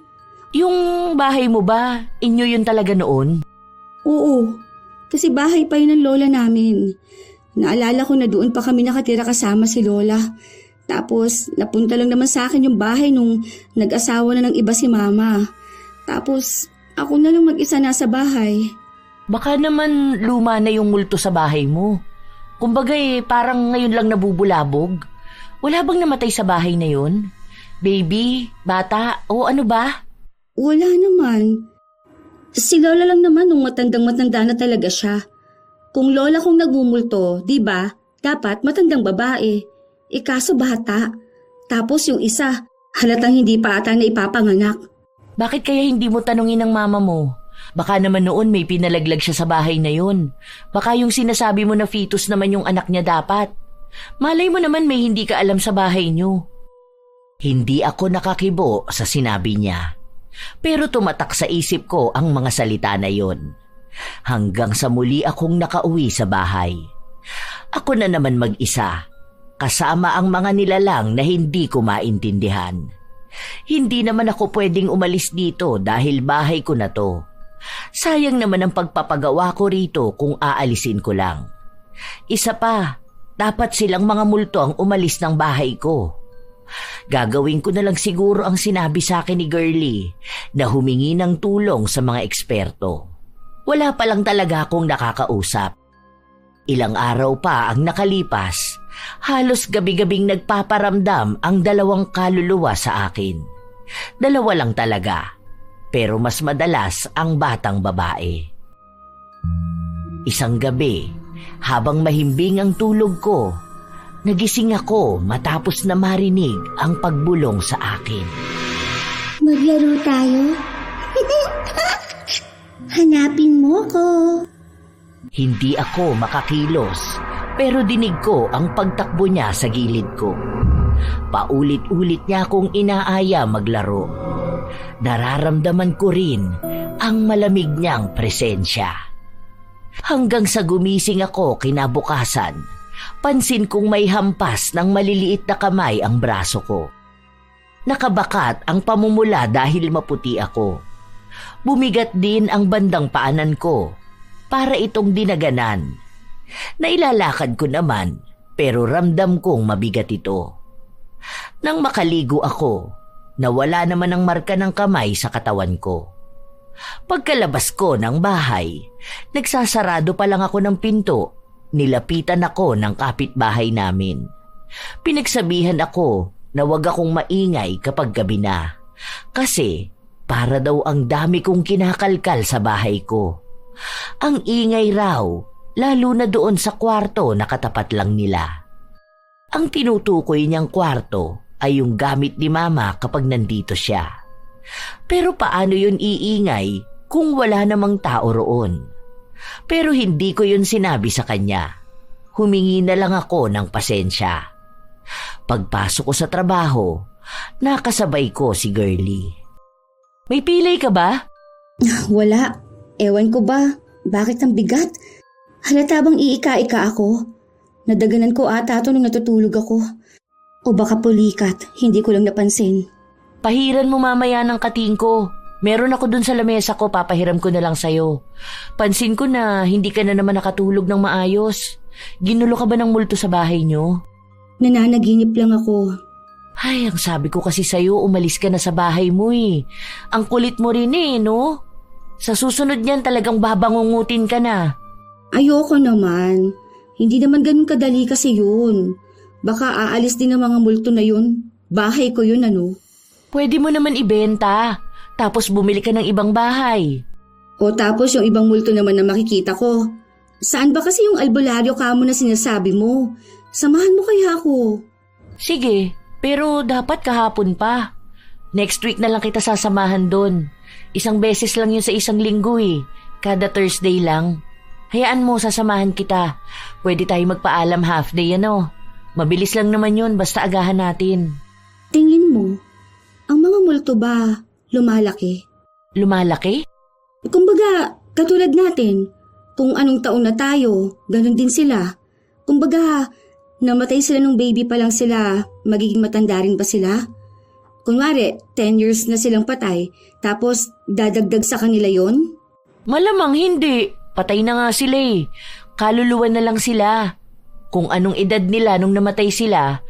Yung bahay mo ba, inyo yun talaga noon? Oo, kasi bahay pa yun ng lola namin. Naalala ko na doon pa kami nakatira kasama si lola. Tapos napunta lang naman sa akin yung bahay nung nag-asawa na ng iba si mama. Tapos ako na lang mag-isa nasa bahay. Baka naman luma na yung multo sa bahay mo. Kumbaga parang ngayon lang nabubulabog. Wala bang namatay sa bahay na yun? Baby, bata, o ano ba? Wala naman. Si lola lang naman nung matandang-matanda na talaga siya. Kung lola kong nagmumulto, di ba? Dapat matandang babae. Kaso bata. Tapos yung isa, halatang hindi pa ata na ipapanganak. Bakit kaya hindi mo tanungin ng mama mo? Baka naman noon may pinalaglag siya sa bahay na yun. Baka yung sinasabi mo na fetus naman yung anak niya dapat. Malay mo naman may hindi ka alam sa bahay niyo. Hindi ako nakakibo sa sinabi niya. Pero tumatak sa isip ko ang mga salita na yon. Hanggang sa muli akong nakauwi sa bahay. Ako na naman mag-isa, kasama ang mga nilalang na hindi ko maintindihan. Hindi naman ako pwedeng umalis dito dahil bahay ko na to. Sayang naman ang pagpapagawa ko rito kung aalisin ko lang. Isa pa, dapat silang mga multo ang umalis ng bahay ko. Gagawin ko na lang siguro ang sinabi sa akin ni Girlie na humingi ng tulong sa mga eksperto. Wala pa lang talaga akong nakakausap. Ilang araw pa ang nakalipas, halos gabi-gabing nagpaparamdam ang dalawang kaluluwa sa akin. Dalawa lang talaga, pero mas madalas ang batang babae. Isang gabi, habang mahimbing ang tulog ko, nagising ako matapos na marinig ang pagbulong sa akin. Maglaro tayo? Hanapin mo ko. Hindi ako makakilos, pero dinig ko ang pagtakbo niya sa gilid ko. Paulit-ulit niya akong inaaya maglaro. Nararamdaman ko rin ang malamig niyang presensya. Hanggang sa gumising ako kinabukasan, pansin kong may hampas ng maliliit na kamay ang braso ko. Nakabakat ang pamumula dahil maputi ako. Bumigat din ang bandang paanan ko para itong dinaganan. Nailalakad ko naman pero ramdam kong mabigat ito. Nang makaligo ako, nawala naman ang marka ng kamay sa katawan ko. Pagkalabas ko ng bahay, nagsasarado pa lang ako ng pinto. Nilapitan ako ng kapitbahay namin. Pinagsabihan ako na wag akong maingay kapag gabi na. Kasi para daw ang dami kong kinakalkal sa bahay ko. Ang ingay raw, lalo na doon sa kwarto na katapat lang nila. Ang tinutukoy niyang kwarto ay yung gamit ni Mama kapag nandito siya. Pero paano yun iingay kung wala namang tao roon? Pero hindi ko yun sinabi sa kanya. Humingi na lang ako ng pasensya. Pagpasok ko sa trabaho, nakasabay ko si Girlie. May pilay ka ba? Wala. Ewan ko ba? Bakit ang bigat? Halata bang iika-ika ako? Nadaganan ko ata ito nung natutulog ako. O baka pulikat, hindi ko lang napansin. Pahiran mo mamaya ng kating ko. Meron ako dun sa lamesa ko, papahiram ko na lang sa'yo. Pansin ko na hindi ka na naman nakatulog ng maayos. Ginulo ka ba ng multo sa bahay niyo? Nananaginip lang ako. Ay, ang sabi ko kasi sa'yo, umalis ka na sa bahay mo eh. Ang kulit mo rin no? Sa susunod niyan talagang babangungutin ka na. Ayoko naman. Hindi naman ganun kadali kasi yun. Baka aalis din ang mga multo na yun. Bahay ko yun ano. Pwede mo naman ibenta, tapos bumili ka ng ibang bahay. O tapos yung ibang multo naman na makikita ko. Saan ba kasi yung albularyo kamo na sinasabi mo? Samahan mo kaya ako. Sige, pero dapat kahapon pa. Next week na lang kita sasamahan doon. Isang beses lang yun sa isang linggo eh. Kada Thursday lang. Hayaan mo, sasamahan kita. Pwede tayo magpaalam half day ano. Mabilis lang naman yun, basta agahan natin. Tingin mo, ang mga multo ba lumalaki? Lumalaki? Kumbaga, katulad natin, kung anong taon na tayo, ganun din sila. Kumbaga, namatay sila nung baby pa lang sila, magiging matanda rin ba sila? Kunwari, 10 years na silang patay, tapos dadagdag sa kanila yon? Malamang hindi. Patay na nga sila eh. Kaluluwa na lang sila. Kung anong edad nila nung namatay sila,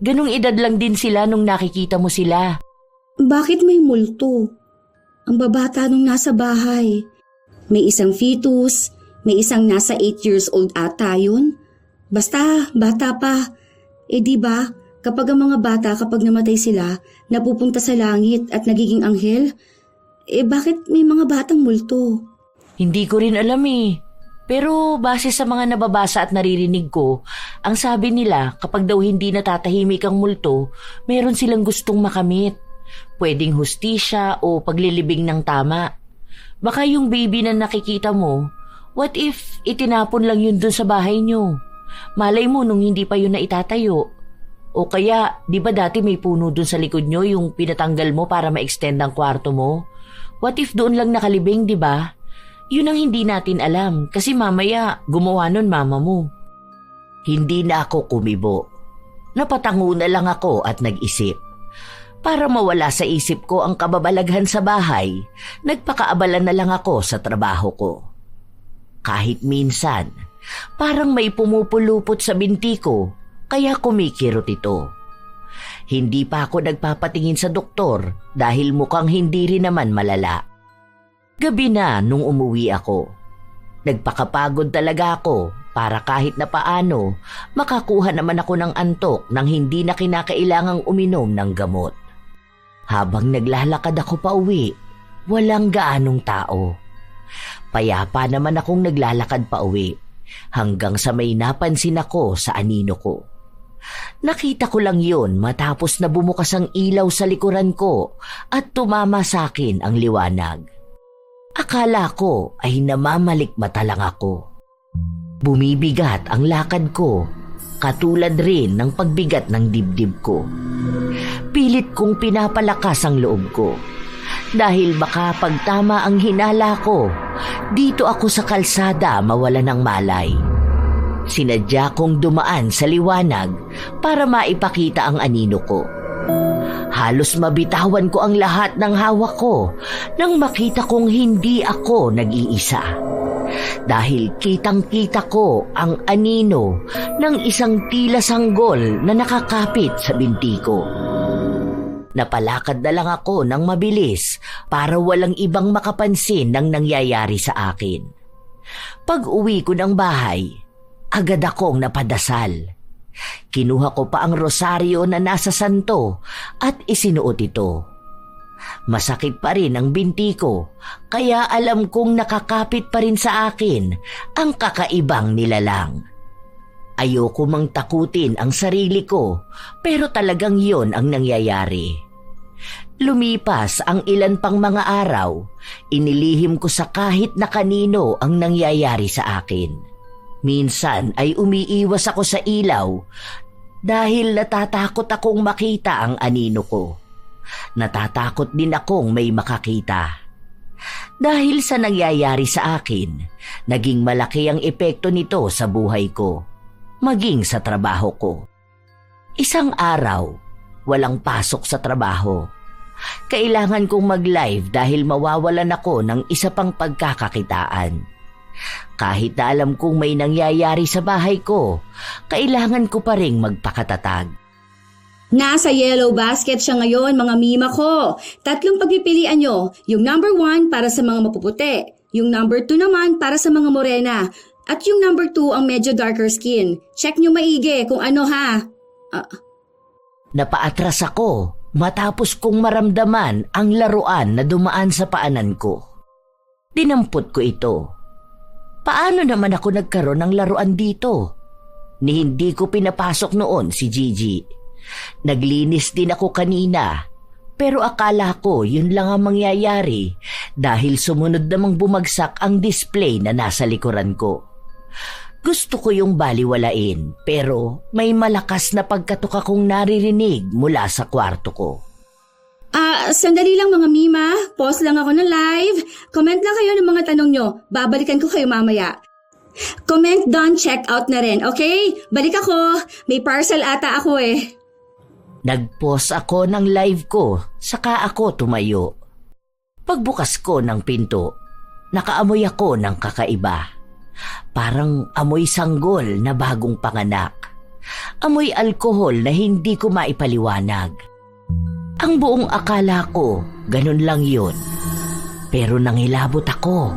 ganung edad lang din sila nung nakikita mo sila. Bakit may multo? Ang babata nung nasa bahay. May isang fetus, may isang nasa 8 years old ata yun. Basta, bata pa. Eh di ba, kapag ang mga bata kapag namatay sila, napupunta sa langit at nagiging anghel, eh bakit may mga batang multo? Hindi ko rin alam eh. Pero base sa mga nababasa at naririnig ko, ang sabi nila kapag daw hindi natatahimik ang multo, meron silang gustong makamit. Pwedeng hustisya o paglilibing ng tama. Baka yung baby na nakikita mo, what if itinapon lang yun dun sa bahay nyo? Malay mo nung hindi pa yun na itatayo. O kaya, di ba dati may puno dun sa likod nyo yung pinatanggal mo para ma-extend ang kwarto mo? What if doon lang nakalibing, di ba? Yun ang hindi natin alam kasi mamaya gumawa nun mama mo. Hindi na ako kumibo. Napatango na lang ako at nag-isip. Para mawala sa isip ko ang kababalaghan sa bahay, nagpakaabala na lang ako sa trabaho ko. Kahit minsan, parang may pumupulupot sa binti ko, kaya kumikirot ito. Hindi pa ako nagpapatingin sa doktor dahil mukhang hindi rin naman malala. Gabi na nung umuwi ako. Nagpakapagod talaga ako para kahit na paano makakuha naman ako ng antok nang hindi na kinakailangang uminom ng gamot. Habang naglalakad ako pa uwi, walang gaanong tao. Payapa naman akong naglalakad pa uwi hanggang sa may napansin ako sa anino ko. Nakita ko lang yun matapos na bumukas ang ilaw sa likuran ko at tumama sa akin ang liwanag. Akala ko ay namamalikmata lang ako. Bumibigat ang lakad ko, katulad rin ng pagbigat ng dibdib ko. Pilit kong pinapalakas ang loob ko. Dahil baka pagtama ang hinala ko, dito ako sa kalsada mawala ng malay. Sinadya kong dumaan sa liwanag para maipakita ang anino ko. Halos mabitawan ko ang lahat ng hawak ko nang makita kong hindi ako nag-iisa. Dahil kitang-kita ko ang anino ng isang tila sanggol na nakakapit sa binti ko. Napalakad na lang ako ng mabilis para walang ibang makapansin ng nangyayari sa akin. Pag-uwi ko ng bahay, agad akong napadasal. Kinuha ko pa ang rosaryo na nasa santo at isinuot ito. Masakit pa rin ang binti ko, kaya alam kong nakakapit pa rin sa akin ang kakaibang nilalang. Ayoko mang takutin ang sarili ko, pero talagang yon ang nangyayari. Lumipas ang ilan pang mga araw, inilihim ko sa kahit na kanino ang nangyayari sa akin. Minsan ay umiiwas ako sa ilaw dahil natatakot akong makita ang anino ko. Natatakot din akong may makakita. Dahil sa nangyayari sa akin, naging malaki ang epekto nito sa buhay ko, maging sa trabaho ko. Isang araw, walang pasok sa trabaho. Kailangan kong mag-live dahil mawawalan ako ng isa pang pagkakakitaan. Kahit na alam kong may nangyayari sa bahay ko, kailangan ko pa ring magpakatatag. Nasa yellow basket siya ngayon, mga mima ko. 3 pagpipilian nyo. Yung number 1 para sa mga mapuputi. Yung number 2 naman para sa mga morena. At yung number 2 ang medyo darker skin. Check nyo maigi kung ano ha. Napaatras ako matapos kong maramdaman ang laruan na dumaan sa paanan ko. Dinampot ko ito. Paano naman ako nagkaroon ng laruan dito? Ni hindi ko pinapasok noon si Gigi. Naglinis din ako kanina, pero akala ko yun lang ang mangyayari dahil sumunod namang bumagsak ang display na nasa likuran ko. Gusto ko yung baliwalain, pero may malakas na pagkatok akong naririnig mula sa kwarto ko. Sandali lang mga mima. Pause lang ako ng live. Comment lang kayo ng mga tanong nyo. Babalikan ko kayo mamaya. Comment done, check out na rin, okay? Balik ako. May parcel ata ako eh. Nag-pause ako ng live ko, saka ako tumayo. Pagbukas ko ng pinto, nakaamoy ako ng kakaiba. Parang amoy sanggol na bagong panganak. Amoy alkohol na hindi ko maipaliwanag. Ang buong akala ko, ganun lang yun. Pero nangilabot ako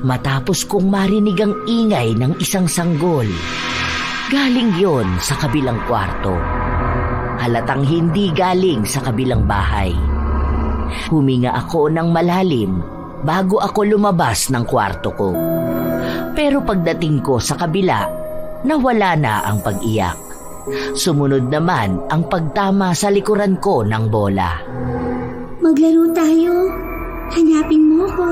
matapos kong marinig ang ingay ng isang sanggol. Galing yon sa kabilang kwarto. Halatang hindi galing sa kabilang bahay. Huminga ako ng malalim bago ako lumabas ng kwarto ko. Pero pagdating ko sa kabila, nawala na ang pag-iyak. Sumunod naman ang pagtama sa likuran ko ng bola. Maglaro tayo. Hanapin mo ko.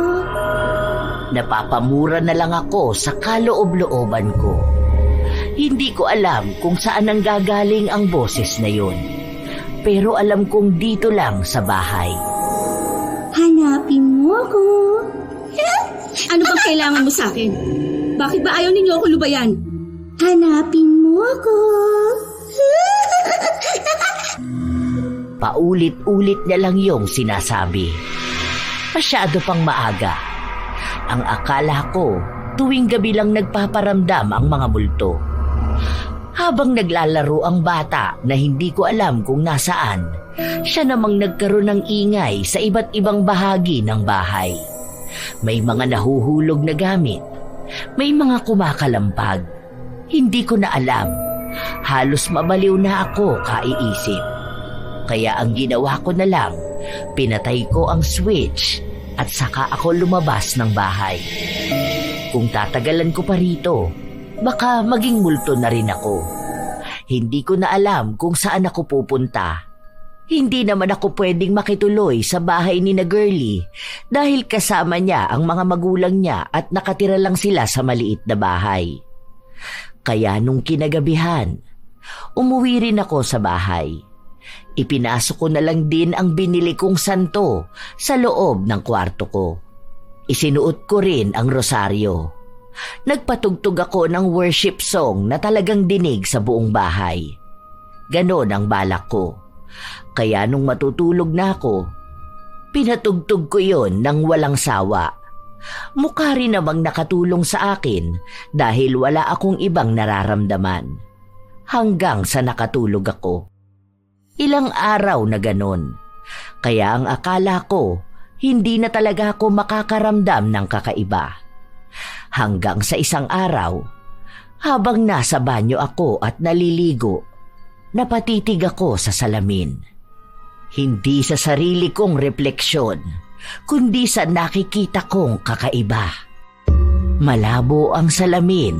Napapamura na lang ako sa kaloob-looban ko. Hindi ko alam kung saan nanggagaling ang boses na yun. Pero alam kong dito lang sa bahay. Hanapin mo ko. Ano bang kailangan mo sa akin? Bakit ba ayaw ninyo ako lubayan? Hanapin mo ko. Paulit-ulit niya lang yung sinasabi. Masyado pang maaga. Ang akala ko, tuwing gabi lang nagpaparamdam ang mga multo. Habang naglalaro ang bata na hindi ko alam kung nasaan, siya namang nagkaroon ng ingay sa iba't ibang bahagi ng bahay. May mga nahuhulog na gamit. May mga kumakalampag. Hindi ko na alam. Halos mabaliw na ako kaiisip. Kaya ang ginawa ko na lang, pinatay ko ang switch at saka ako lumabas ng bahay. Kung tatagalan ko pa rito, baka maging multo na rin ako. Hindi ko na alam kung saan ako pupunta. Hindi naman ako pwedeng makituloy sa bahay ni na Girlie dahil kasama niya ang mga magulang niya at nakatira lang sila sa maliit na bahay. Kaya nung kinagabihan, umuwi rin ako sa bahay. Ipinasok ko na lang din ang binili kong santo sa loob ng kwarto ko. Isinuot ko rin ang rosaryo. Nagpatugtog ako ng worship song na talagang dinig sa buong bahay. Ganon ang balak ko. Kaya nung matutulog na ako, pinatugtog ko yon ng walang sawa. Mukha rin namang nakatulong sa akin dahil wala akong ibang nararamdaman. Hanggang sa nakatulog ako. Ilang araw na ganon. Kaya ang akala ko, hindi na talaga ako makakaramdam ng kakaiba. Hanggang sa isang araw, habang nasa banyo ako at naliligo, napatitig ako sa salamin. Hindi sa sarili kong refleksyon, kundi sa nakikita kong kakaiba. Malabo ang salamin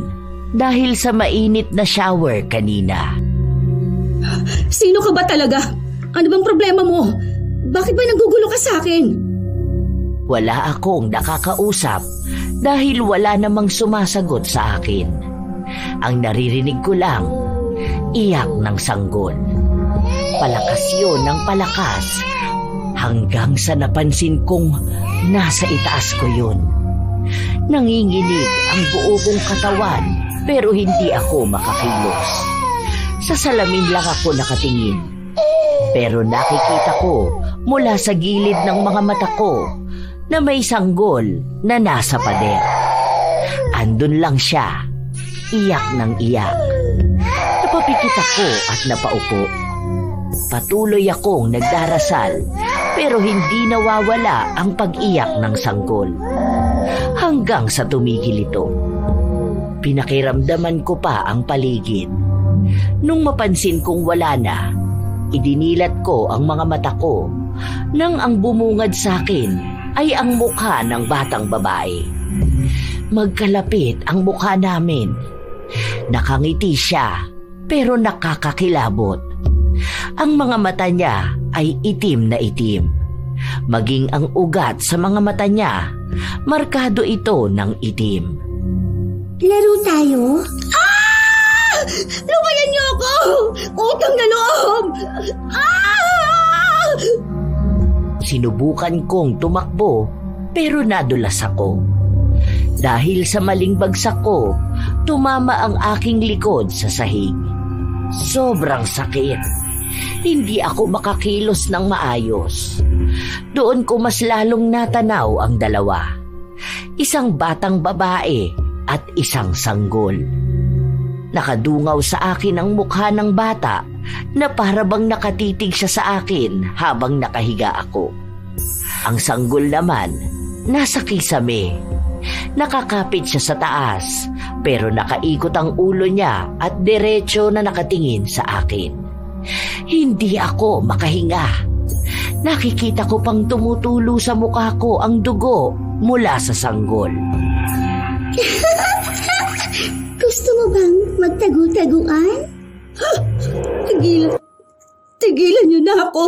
dahil sa mainit na shower kanina. Sino ka ba talaga? Ano bang problema mo? Bakit ba nagugulo ka sa akin? Wala akong nakakausap dahil wala namang sumasagot sa akin. Ang naririnig ko lang, iyak ng sanggol. Palakas yun ng palakas hanggang sa napansin kong nasa itaas ko yun. Nanginginig ang buo kong katawan pero hindi ako makakilos. Sa salamin lang ako nakatingin. Pero nakikita ko mula sa gilid ng mga mata ko na may sanggol na nasa pader. Andun lang siya, iyak ng iyak. Napapikit ako at napaupo. Patuloy akong nagdarasal pero hindi nawawala ang pag-iyak ng sanggol. Hanggang sa tumigil ito. Pinakiramdaman ko pa ang paligid. Nung mapansin kong wala na, idinilat ko ang mga mata ko nang ang bumungad sa akin ay ang mukha ng batang babae. Magkalapit ang mukha namin. Nakangiti siya pero nakakakilabot. Ang mga mata niya ay itim na itim. Maging ang ugat sa mga mata niya, markado ito ng itim. Laro tayo? Ah! Lumayan niyo ako! Utang na loob! Ah! Sinubukan kong tumakbo pero nadulas ako. Dahil sa maling bagsak ko, tumama ang aking likod sa sahig. Sobrang sakit. Hindi ako makakilos ng maayos. Doon ko mas lalong natanaw ang dalawa. Isang batang babae at isang sanggol. Nakadungaw sa akin ang mukha ng bata na parabang nakatitig siya sa akin habang nakahiga ako. Ang sanggol naman, nasa kisame. Nakakapit siya sa taas pero nakaikot ang ulo niya at diretso na nakatingin sa akin. Hindi ako makahinga. Nakikita ko pang tumutulo sa mukha ko ang dugo mula sa sanggol. Gusto mo bang magtago-taguan? Tigilan niyo na ako.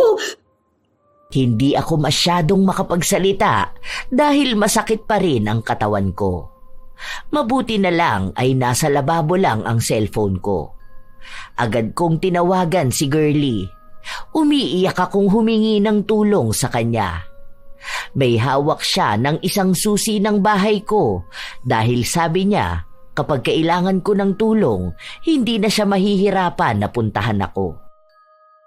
Hindi ako masyadong makapagsalita dahil masakit pa rin ang katawan ko. Mabuti na lang ay nasa lababo lang ang cellphone ko. Agad kong tinawagan si Girlie. Umiiyak akong humingi ng tulong sa kanya. May hawak siya ng isang susi ng bahay ko dahil sabi niya kapag kailangan ko ng tulong, hindi na siya mahihirapan na puntahan ako.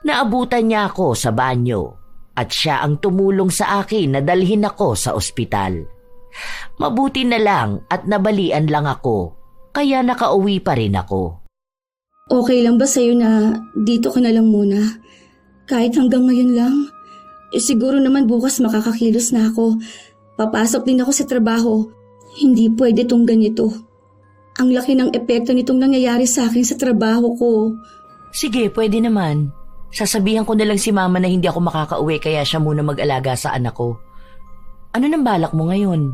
Naabutan niya ako sa banyo at siya ang tumulong sa akin na dalhin ako sa ospital. Mabuti na lang at nabalian lang ako, kaya nakauwi pa rin ako. Okay lang ba sa'yo na dito ka na lang muna? Kahit hanggang ngayon lang? Siguro naman bukas makakakilos na ako. Papasok din ako sa trabaho. Hindi pwede tong ganito. Ang laki ng epekto nitong nangyayari sa akin sa trabaho ko. Sige, pwede naman. Sasabihan ko na lang si mama na hindi ako makakauwi kaya siya muna mag-alaga sa anak ko. Ano nang balak mo ngayon?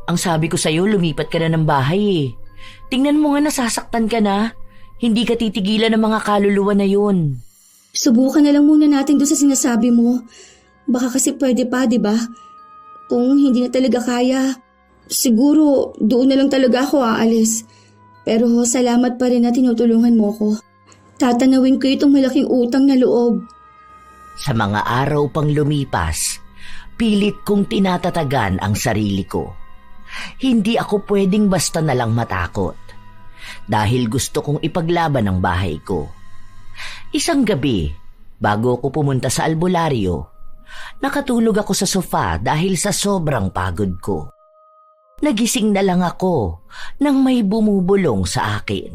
Ang sabi ko sa'yo, lumipat ka na ng bahay eh. Tingnan mo nga nasasaktan ka na. Hindi ka titigilan ng mga kaluluwa na yun. Subukan na lang muna natin doon sa sinasabi mo. Baka kasi pwede pa, di ba? Kung hindi na talaga kaya, siguro doon na lang talaga ako aalis. Pero salamat pa rin na tinutulungan mo ko. Tatanawin ko itong malaking utang na loob. Sa mga araw pang lumipas, pilit kong tinatatagan ang sarili ko. Hindi ako pwedeng basta na lang matakot. Dahil gusto kong ipaglaban ang bahay ko. Isang gabi, bago ko pumunta sa albularyo, nakatulog ako sa sofa dahil sa sobrang pagod ko. Nagising na lang ako nang may bumubulong sa akin.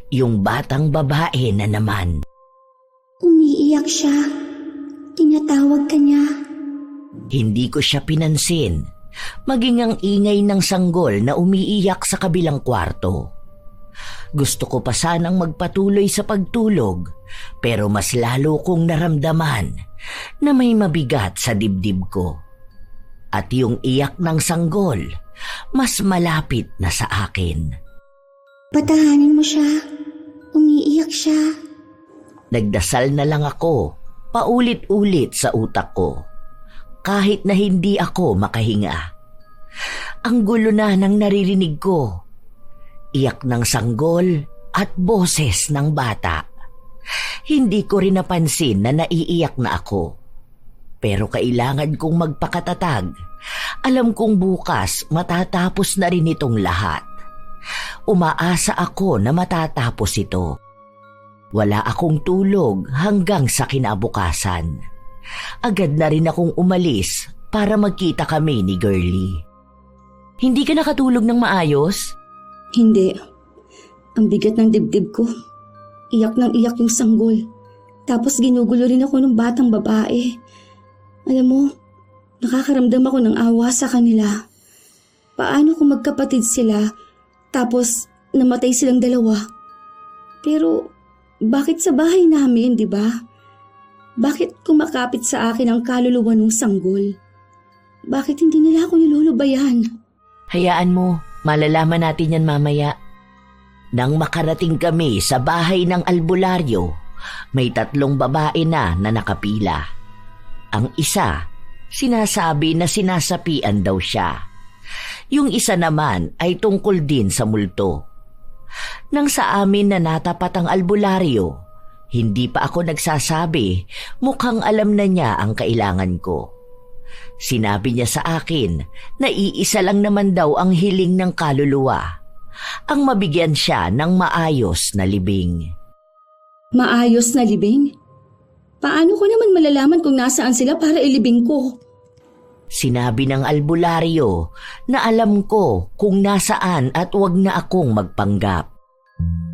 Yung batang babae na naman. Umiiyak siya. Tinatawag ka niya. Hindi ko siya pinansin, maging ang ingay ng sanggol na umiiyak sa kabilang kwarto. Gusto ko pa sanang magpatuloy sa pagtulog, pero mas lalo kong naramdaman na may mabigat sa dibdib ko. At yung iyak ng sanggol, mas malapit na sa akin. Patahanin mo siya. Umiiyak siya. Nagdasal na lang ako, paulit-ulit sa utak ko, kahit na hindi ako makahinga. Ang gulo na ng naririnig ko. Iyak ng sanggol at boses ng bata. Hindi ko rin napansin na naiiyak na ako. Pero kailangan kong magpakatatag. Alam kong bukas matatapos na rin itong lahat. Umaasa ako na matatapos ito. Wala akong tulog hanggang sa kinabukasan. Agad na rin akong umalis para magkita kami ni Girlie. Hindi ka nakatulog ng maayos? Hindi. Ang bigat ng dibdib ko. Iyak ng iyak yung sanggol. Tapos ginugulo rin ako ng batang babae. Alam mo, nakakaramdam ako ng awa sa kanila. Paano kung magkapatid sila, tapos namatay silang dalawa? Pero bakit sa bahay namin, di ba? Bakit kumakapit sa akin ang kaluluwa ng sanggol? Bakit hindi nila ako nilulubayan? Hayaan mo, malalaman natin yan mamaya. Nang makarating kami sa bahay ng albularyo, may 3 babae na nakapila. Ang isa, sinasabi na sinasapian daw siya. Yung isa naman ay tungkol din sa multo. Nang sa amin na natapat ang albularyo, hindi pa ako nagsasabi, mukhang alam na niya ang kailangan ko. Sinabi niya sa akin na iisa lang naman daw ang hiling ng kaluluwa, ang mabigyan siya ng maayos na libing. Maayos na libing? Paano ko naman malalaman kung nasaan sila para ilibing ko? Sinabi ng albularyo na alam ko kung nasaan at wag na akong magpanggap.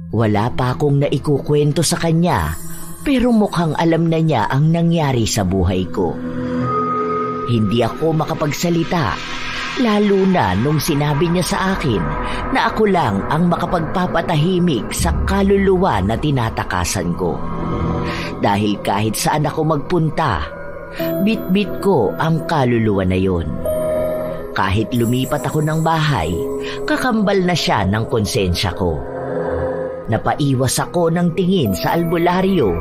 Wala pa akong naikukwento sa kanya, pero mukhang alam na niya ang nangyari sa buhay ko. Hindi ako makapagsalita, lalo na nung sinabi niya sa akin na ako lang ang makapagpapatahimik sa kaluluwa na tinatakasan ko. Dahil kahit saan ako magpunta, bit-bit ko ang kaluluwa na yon. Kahit lumipat ako ng bahay, kakambal na siya ng konsensya ko. Napaiwas ako ng tingin sa albularyo,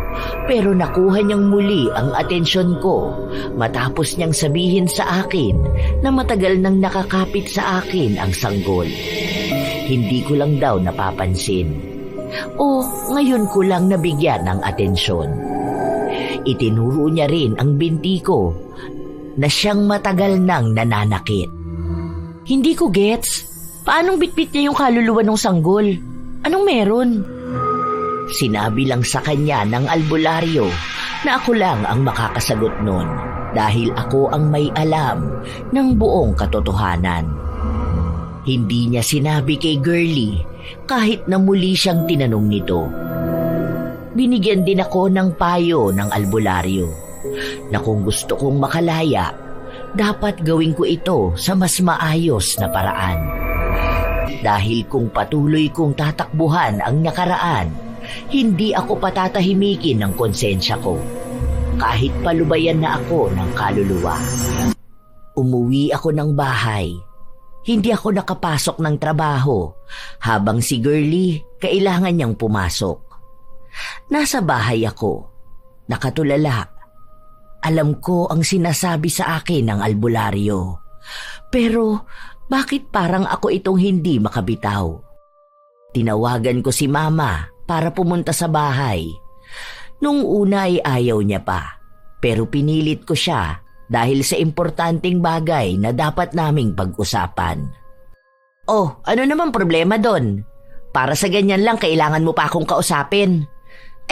pero nakuha niyang muli ang atensyon ko matapos niyang sabihin sa akin na matagal nang nakakapit sa akin ang sanggol. Hindi ko lang daw napapansin. O ngayon ko lang nabigyan ng atensyon. Itinuro niya rin ang binti ko na siyang matagal nang nananakit. Hindi ko gets. Paanong bitbit niya yung kaluluwa ng sanggol? Anong meron? Sinabi lang sa kanya ng albularyo na ako lang ang makakasagot nun dahil ako ang may alam ng buong katotohanan. Hindi niya sinabi kay Girlie kahit na muli siyang tinanong nito. Binigyan din ako ng payo ng albularyo na kung gusto kong makalaya, dapat gawin ko ito sa mas maayos na paraan. Dahil kung patuloy kong tatakbuhan ang nakaraan, hindi ako patatahimikin ng konsensya ko, kahit palubayan na ako ng kaluluwa. Umuwi ako ng bahay. Hindi ako nakapasok ng trabaho habang si Girlie kailangan niyang pumasok. Nasa bahay ako, nakatulala. Alam ko ang sinasabi sa akin ng albularyo, pero bakit parang ako itong hindi makabitaw? Tinawagan ko si Mama para pumunta sa bahay. Nung una ay ayaw niya pa, pero pinilit ko siya dahil sa importanteng bagay na dapat naming pag-usapan. Oh, ano naman problema doon? Para sa ganyan lang kailangan mo pa akong kausapin.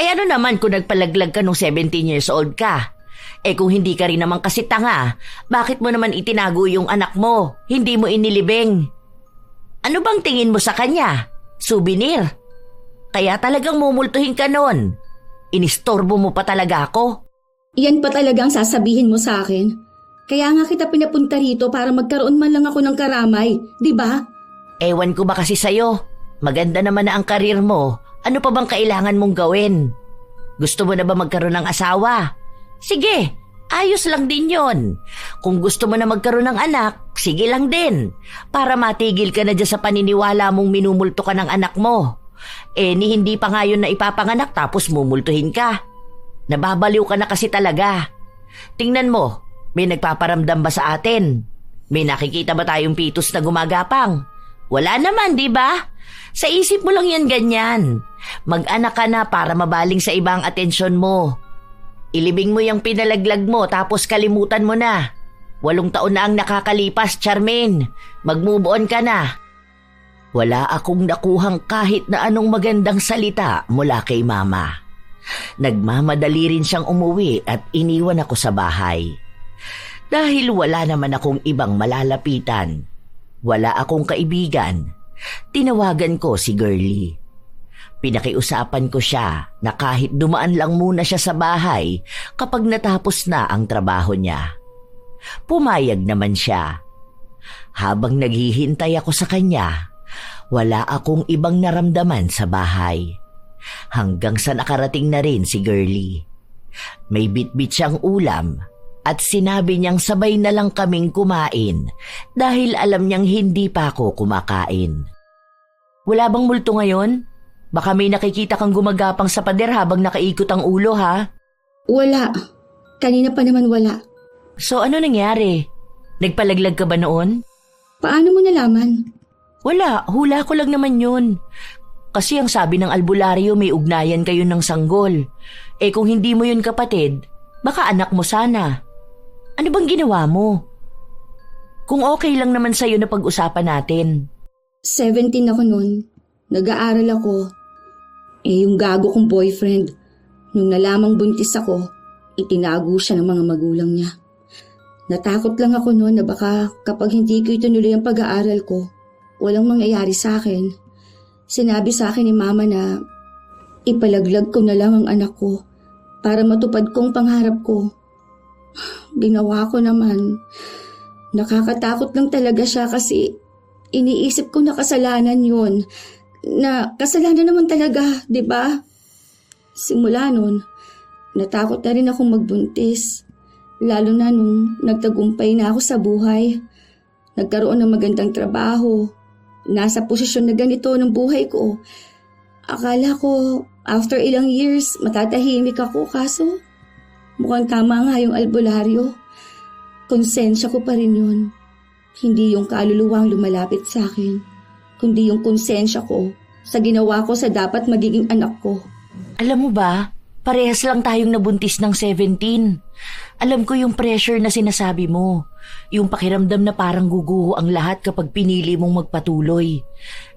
Ay ano naman kung nagpalaglag ka nung 17 years old ka? Eh kung hindi ka rin naman kasi tanga, bakit mo naman itinago yung anak mo? Hindi mo inilibing. Ano bang tingin mo sa kanya? Souvenir? Kaya talagang mumultuhin ka nun. Inistorbo mo pa talaga ako. Yan pa talagang sasabihin mo sa akin. Kaya nga kita pinapunta rito para magkaroon man lang ako ng karamay, di ba? Ewan ko ba kasi sa'yo. Maganda naman na ang karir mo. Ano pa bang kailangan mong gawin? Gusto mo na ba magkaroon ng asawa? Sige, ayos lang din yon. Kung gusto mo na magkaroon ng anak, sige lang din. Para matigil ka na dyan sa paniniwala mong minumulto ka ng anak mo. Eh ni hindi pa nga yun na ipapanganak tapos mumultuhin ka. Nababaliw ka na kasi talaga. Tingnan mo, may nagpaparamdam ba sa atin? May nakikita ba tayong pitos na gumagapang? Wala naman, di ba? Sa isip mo lang yan ganyan. Mag-anak ka na para mabaling sa ibang atensyon mo. Ilibing mo yung pinalaglag mo tapos kalimutan mo na. 8 taon na ang nakakalipas, Charmaine. Mag-move on ka na. Wala akong nakuhang kahit na anong magandang salita mula kay Mama. Nagmamadali rin siyang umuwi at iniwan ako sa bahay. Dahil wala naman akong ibang malalapitan. Wala akong kaibigan. Tinawagan ko si Girlie. Pinakiusapan ko siya na kahit dumaan lang muna siya sa bahay kapag natapos na ang trabaho niya. Pumayag naman siya. Habang naghihintay ako sa kanya, wala akong ibang naramdaman sa bahay. Hanggang sa nakarating na rin si Girlie. May bitbit siyang ulam at sinabi niyang sabay na lang kaming kumain dahil alam niyang hindi pa ako kumakain. Wala bang multo ngayon? Baka may nakikita kang gumagapang sa pader habang nakaikot ang ulo, ha? Wala. Kanina pa naman wala. So ano nangyari? Nagpalaglag ka ba noon? Paano mo nalaman? Wala, hula ko lang naman yun. Kasi ang sabi ng albularyo may ugnayan kayo ng sanggol. Eh kung hindi mo yun kapatid, baka anak mo sana. Ano bang ginawa mo? Kung okay lang naman sa'yo na pag-usapan natin. 17 ako noon. Nag-aaral ako. Yung gago kong boyfriend, nung nalamang buntis ako, itinago siya ng mga magulang niya. Natakot lang ako noon na baka kapag hindi ko ituloy ang pag-aaral ko, walang mangyayari sa akin. Sinabi sa akin ni Mama na ipalaglag ko na lang ang anak ko para matupad kong pangarap ko. Ginawa ko naman. Nakakatakot lang talaga siya kasi iniisip ko na kasalanan yun. Na kasalanan naman talaga, di ba? Simula nun, natakot na rin akong magbuntis. Lalo na nung nagtagumpay na ako sa buhay. Nagkaroon ng magandang trabaho. Nasa posisyon na ganito ng buhay ko. Akala ko, after ilang years, matatahimik ako kaso mukhang tama nga yung albularyo. Konsensya ko pa rin yun. Hindi yung kaluluwang lumalapit sa akin, kundi yung konsensya ko sa ginawa ko sa dapat magiging anak ko. Alam mo ba, parehas lang tayong nabuntis ng 17. Alam ko yung pressure na sinasabi mo. Yung pakiramdam na parang guguho ang lahat kapag pinili mong magpatuloy.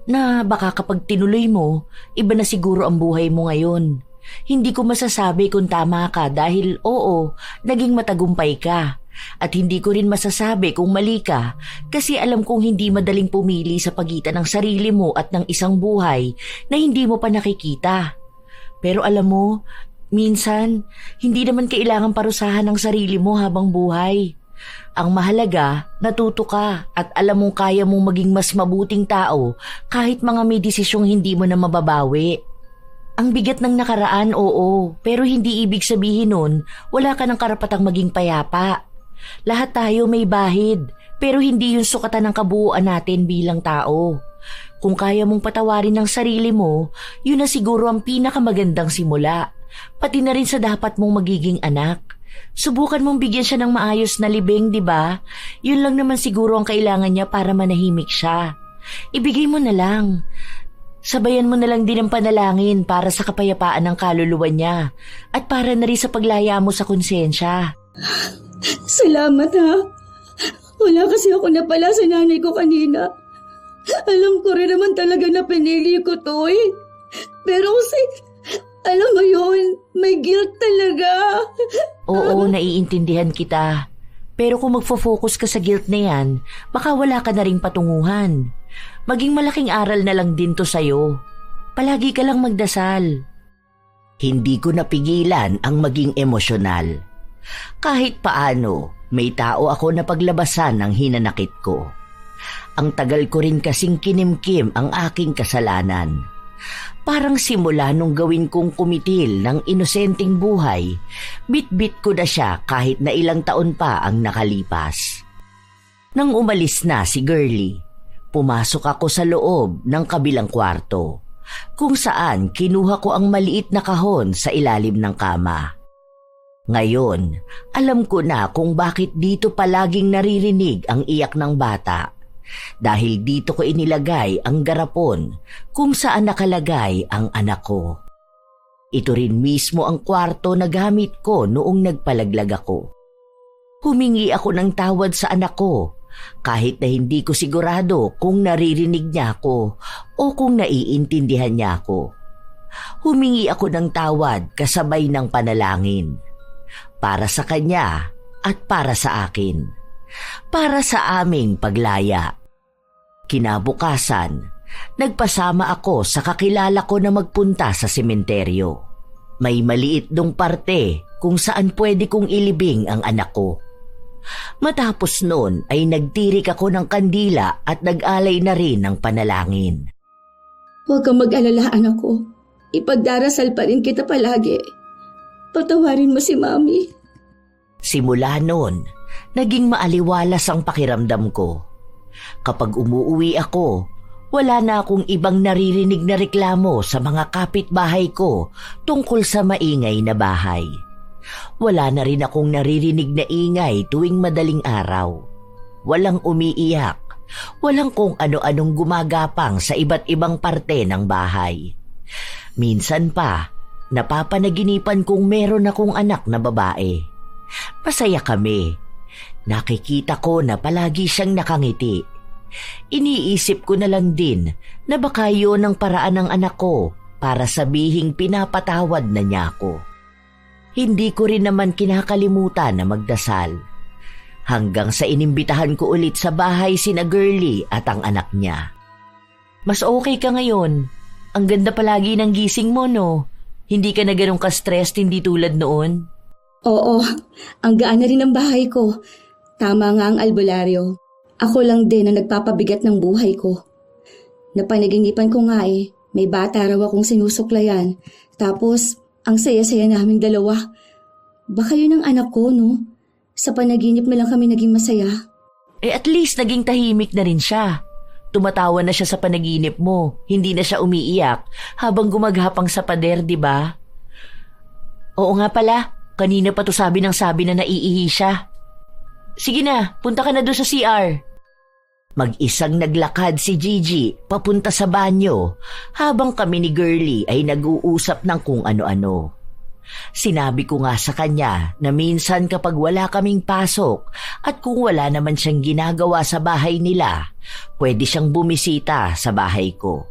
Na baka kapag tinuloy mo, iba na siguro ang buhay mo ngayon. Hindi ko masasabi kung tama ka dahil oo, naging matagumpay ka. At hindi ko rin masasabi kung mali ka kasi alam kong hindi madaling pumili sa pagitan ng sarili mo at ng isang buhay na hindi mo pa nakikita. Pero alam mo, minsan, hindi naman kailangan parusahan ang sarili mo habang buhay. Ang mahalaga, natuto ka at alam mong kaya mong maging mas mabuting tao kahit mga may desisyong hindi mo na mababawi. Ang bigat ng nakaraan, oo, pero hindi ibig sabihin nun wala ka ng karapatang maging payapa. Lahat tayo may bahid, pero hindi yun sukatan ng kabuuan natin bilang tao. Kung kaya mong patawarin ang sarili mo, yun na siguro ang pinakamagandang simula. Pati na rin sa dapat mong magiging anak. Subukan mong bigyan siya ng maayos na libing, di ba? Yun lang naman siguro ang kailangan niya para manahimik siya. Ibigay mo na lang. Sabayan mo na lang din ang panalangin para sa kapayapaan ng kaluluwa niya at para na rin sa paglaya mo sa konsensya. Salamat ha. Wala kasi ako napala sa nanay ko kanina. Alam ko rin naman talaga na pinili ko to eh. Pero kasi, alam mo yun, may guilt talaga. Oo, naiintindihan kita. Pero kung magfo-focus ka sa guilt na yan, baka wala ka na ring patunguhan. Maging malaking aral na lang din to sa'yo. Palagi ka lang magdasal. Hindi ko napigilan ang maging emosyonal. Kahit paano, may tao ako na paglabasan ng hinanakit ko. Ang tagal ko rin kasing kinimkim ang aking kasalanan. Parang simula nung gawin kong kumitil ng inosenteng buhay, bit-bit ko na siya kahit na ilang taon pa ang nakalipas. Nang umalis na si Girlie, pumasok ako sa loob ng kabilang kwarto, kung saan kinuha ko ang maliit na kahon sa ilalim ng kama. Ngayon, alam ko na kung bakit dito palaging naririnig ang iyak ng bata. Dahil dito ko inilagay ang garapon kung saan nakalagay ang anak ko. Ito rin mismo ang kwarto na gamit ko noong nagpalaglag ako. Humingi ako ng tawad sa anak ko kahit na hindi ko sigurado kung naririnig niya ako o kung naiintindihan niya ako. Humingi ako ng tawad kasabay ng panalangin. Para sa kanya at para sa akin. Para sa aming paglaya. Kinabukasan, nagpasama ako sa kakilala ko na magpunta sa sementeryo. May maliit dong parte kung saan pwede kong ilibing ang anak ko. Matapos noon ay nagtirik ako ng kandila at nag-alay na rin ng panalangin. Huwag kang mag-alala, anak ko. Ipagdarasal pa rin kita palagi. Patawarin mo si Mami. Simula noon, naging maaliwalas ang pakiramdam ko. Kapag umuuwi ako, wala na akong ibang naririnig na reklamo sa mga kapitbahay ko tungkol sa maingay na bahay. Wala na rin akong naririnig na ingay tuwing madaling araw. Walang umiiyak, walang kung ano-anong gumagapang sa iba't ibang parte ng bahay. Minsan pa, napapanaginipan kong meron akong anak na babae. Masaya kami. Nakikita ko na palagi siyang nakangiti. Iniisip ko na lang din na baka yun ang paraan ng anak ko para sabihing pinapatawad na niya ako. Hindi ko rin naman kinakalimutan na magdasal. Hanggang sa inimbitahan ko ulit sa bahay sina Girlie at ang anak niya. Mas okay ka ngayon. Ang ganda palagi ng gising mo, no? Hindi ka na ganun ka-stressed, hindi tulad noon? Oo, ang gaan na rin ang bahay ko. Tama nga ang albularyo. Ako lang din ang nagpapabigat ng buhay ko. Napanaginipan ko nga may bata raw akong sinusuklayan. Tapos, ang saya-saya naming dalawa. Baka yun ang anak ko, no? Sa panaginip na lang kami naging masaya. At least naging tahimik na rin siya. Tumatawa na siya sa panaginip mo. Hindi na siya umiiyak habang gumagapang sa pader, di ba? Oo nga pala, kanina pa to sabi na naiihi siya. Sige na, punta ka na doon sa CR. Mag-isang naglakad si Gigi papunta sa banyo habang kami ni Girlie ay nag-uusap ng kung ano-ano. Sinabi ko nga sa kanya na minsan kapag wala kaming pasok at kung wala naman siyang ginagawa sa bahay nila, pwede siyang bumisita sa bahay ko.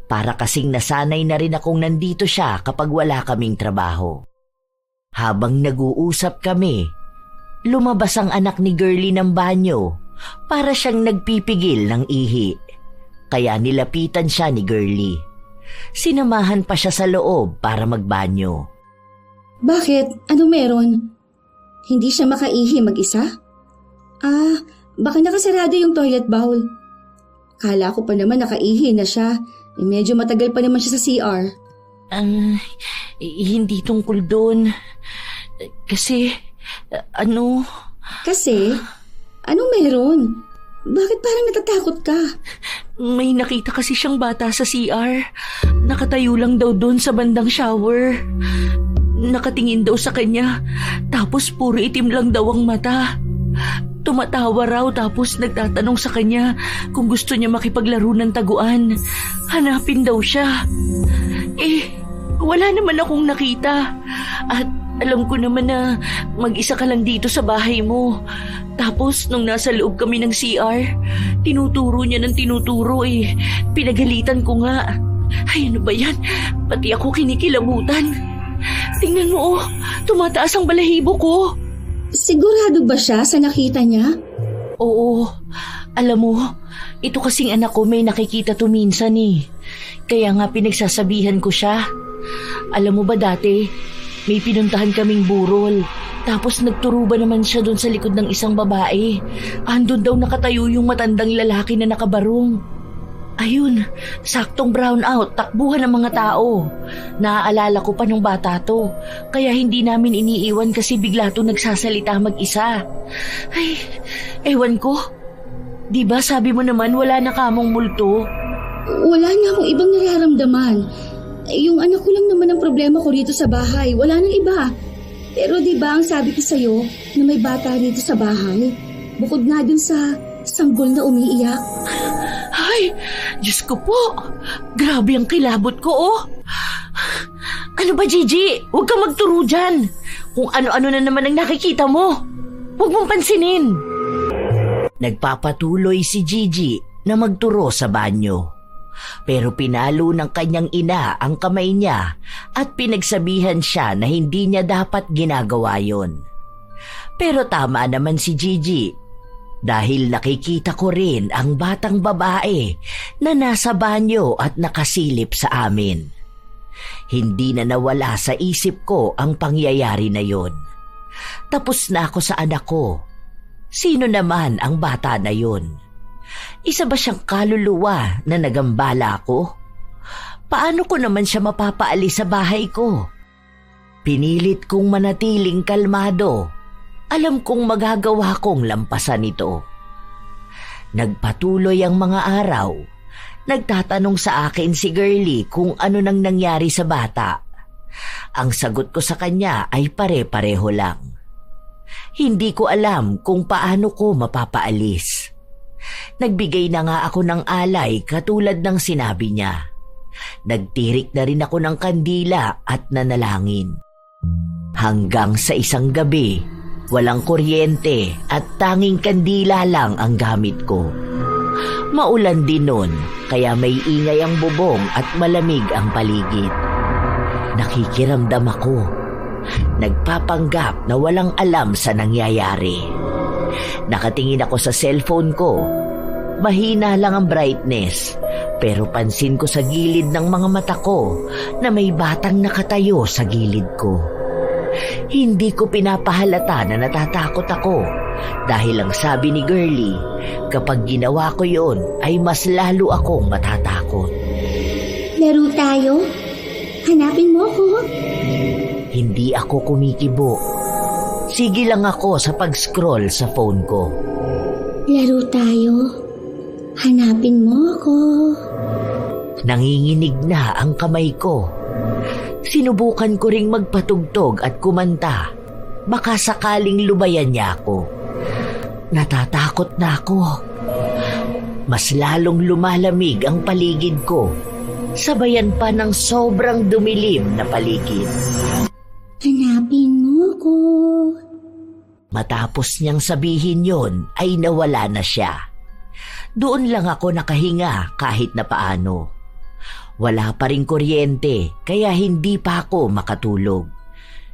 Para kasing nasanay na rin akong nandito siya kapag wala kaming trabaho. Habang nag-uusap kami, lumabas ang anak ni Girlie ng banyo para siyang nagpipigil ng ihi. Kaya nilapitan siya ni Girlie. Sinamahan pa siya sa loob para magbanyo. Bakit? Ano meron? Hindi siya makaihi mag-isa? Baka nakasarado yung toilet bowl. Kala ko pa naman nakaihi na siya. Medyo matagal pa naman siya sa CR. Hindi tungkol doon. Kasi... Kasi? Anong meron? Bakit parang natatakot ka? May nakita kasi siyang bata sa CR. Nakatayo lang daw doon sa bandang shower. Nakatingin daw sa kanya. Tapos puro itim lang daw ang mata. Tumatawa raw tapos nagtatanong sa kanya kung gusto niya makipaglaro ng taguan. Hanapin daw siya. Wala naman akong nakita. At alam ko naman na mag-isa ka lang dito sa bahay mo. Tapos nung nasa loob kami ng CR, tinuturo niya ng tinuturo Pinagalitan ko nga. Ay, ano ba yan? Pati ako kinikilabutan. Tingnan mo, tumataas ang balahibo ko. Sigurado ba siya sa nakita niya? Oo. Alam mo, ito kasing anak ko may nakikita to minsan Kaya nga pinagsasabihan ko siya. Alam mo ba dati, may pinuntahan kaming burol. Tapos nagturuba naman siya doon sa likod ng isang babae. Andun daw nakatayo yung matandang lalaki na nakabarong. Ayun, saktong brown out, takbuhan ng mga tao. Naaalala ko pa nung bata to. Kaya hindi namin iniiwan kasi bigla to nagsasalita mag-isa. Ay, ewan ko. Diba sabi mo naman wala na kamong multo? Wala na akong ibang nararamdaman. Yung anak ko lang naman ang problema ko rito sa bahay. Wala nang iba. Pero diba ang sabi ko sa'yo na may bata rito sa bahay? Bukod nga dun sa sanggol na umiiyak. Ay, Diyos ko po. Grabe ang kilabot ko, Ano ba, Gigi? Huwag kang magturo dyan. Kung ano-ano na naman ang nakikita mo. Huwag mong pansinin. Nagpapatuloy si Gigi na magturo sa banyo. Pero pinalo ng kanyang ina ang kamay niya at pinagsabihan siya na hindi niya dapat ginagawa yon. Pero tama naman si Gigi. dahil nakikita ko rin ang batang babae na nasa banyo at nakasilip sa amin. Hindi na nawala sa isip ko ang pangyayari na yon. Tapos na ako sa anak ko. Sino naman ang bata na yon? Isa ba siyang kaluluwa na nagambala ko? Paano ko naman siya mapapaalis sa bahay ko? Pinilit kong manatiling kalmado. Alam kong magagawa kong lampasan ito. Nagpatuloy ang mga araw. Nagtatanong sa akin si Girlie kung ano nang nangyari sa bata. Ang sagot ko sa kanya ay pare-pareho lang. Hindi ko alam kung paano ko mapapaalis. Nagbigay na nga ako ng alay katulad ng sinabi niya. Nagtirik na rin ako ng kandila at nanalangin. Hanggang sa isang gabi, walang kuryente at tanging kandila lang ang gamit ko. Maulan din nun, kaya may ingay ang bubong at malamig ang paligid. Nakikiramdam ako. Nagpapanggap na walang alam sa nangyayari. Nakatingin ako sa cellphone ko. Mahina lang ang brightness, pero pansin ko sa gilid ng mga mata ko na may batang nakatayo sa gilid ko. Hindi ko pinapahalata na natatakot ako dahil ang sabi ni Girlie, kapag ginawa ko yon ay mas lalo akong matatakot. Laro tayo? Hanapin mo ako? Hindi ako kumikibo. Sige lang ako sa pag-scroll sa phone ko. Laro tayo? Hanapin mo ako? Nanginginig na ang kamay ko. Sinubukan ko ring magpatugtog at kumanta. Baka sakaling lubayan niya ako. Natatakot na ako. Mas lalong lumalamig ang paligid ko. Sabayan pa ng sobrang dumilim na paligid. Hanapin mo ako? Matapos niyang sabihin yon ay nawala na siya. Doon lang ako nakahinga kahit na paano. Wala pa ring kuryente kaya hindi pa ako makatulog.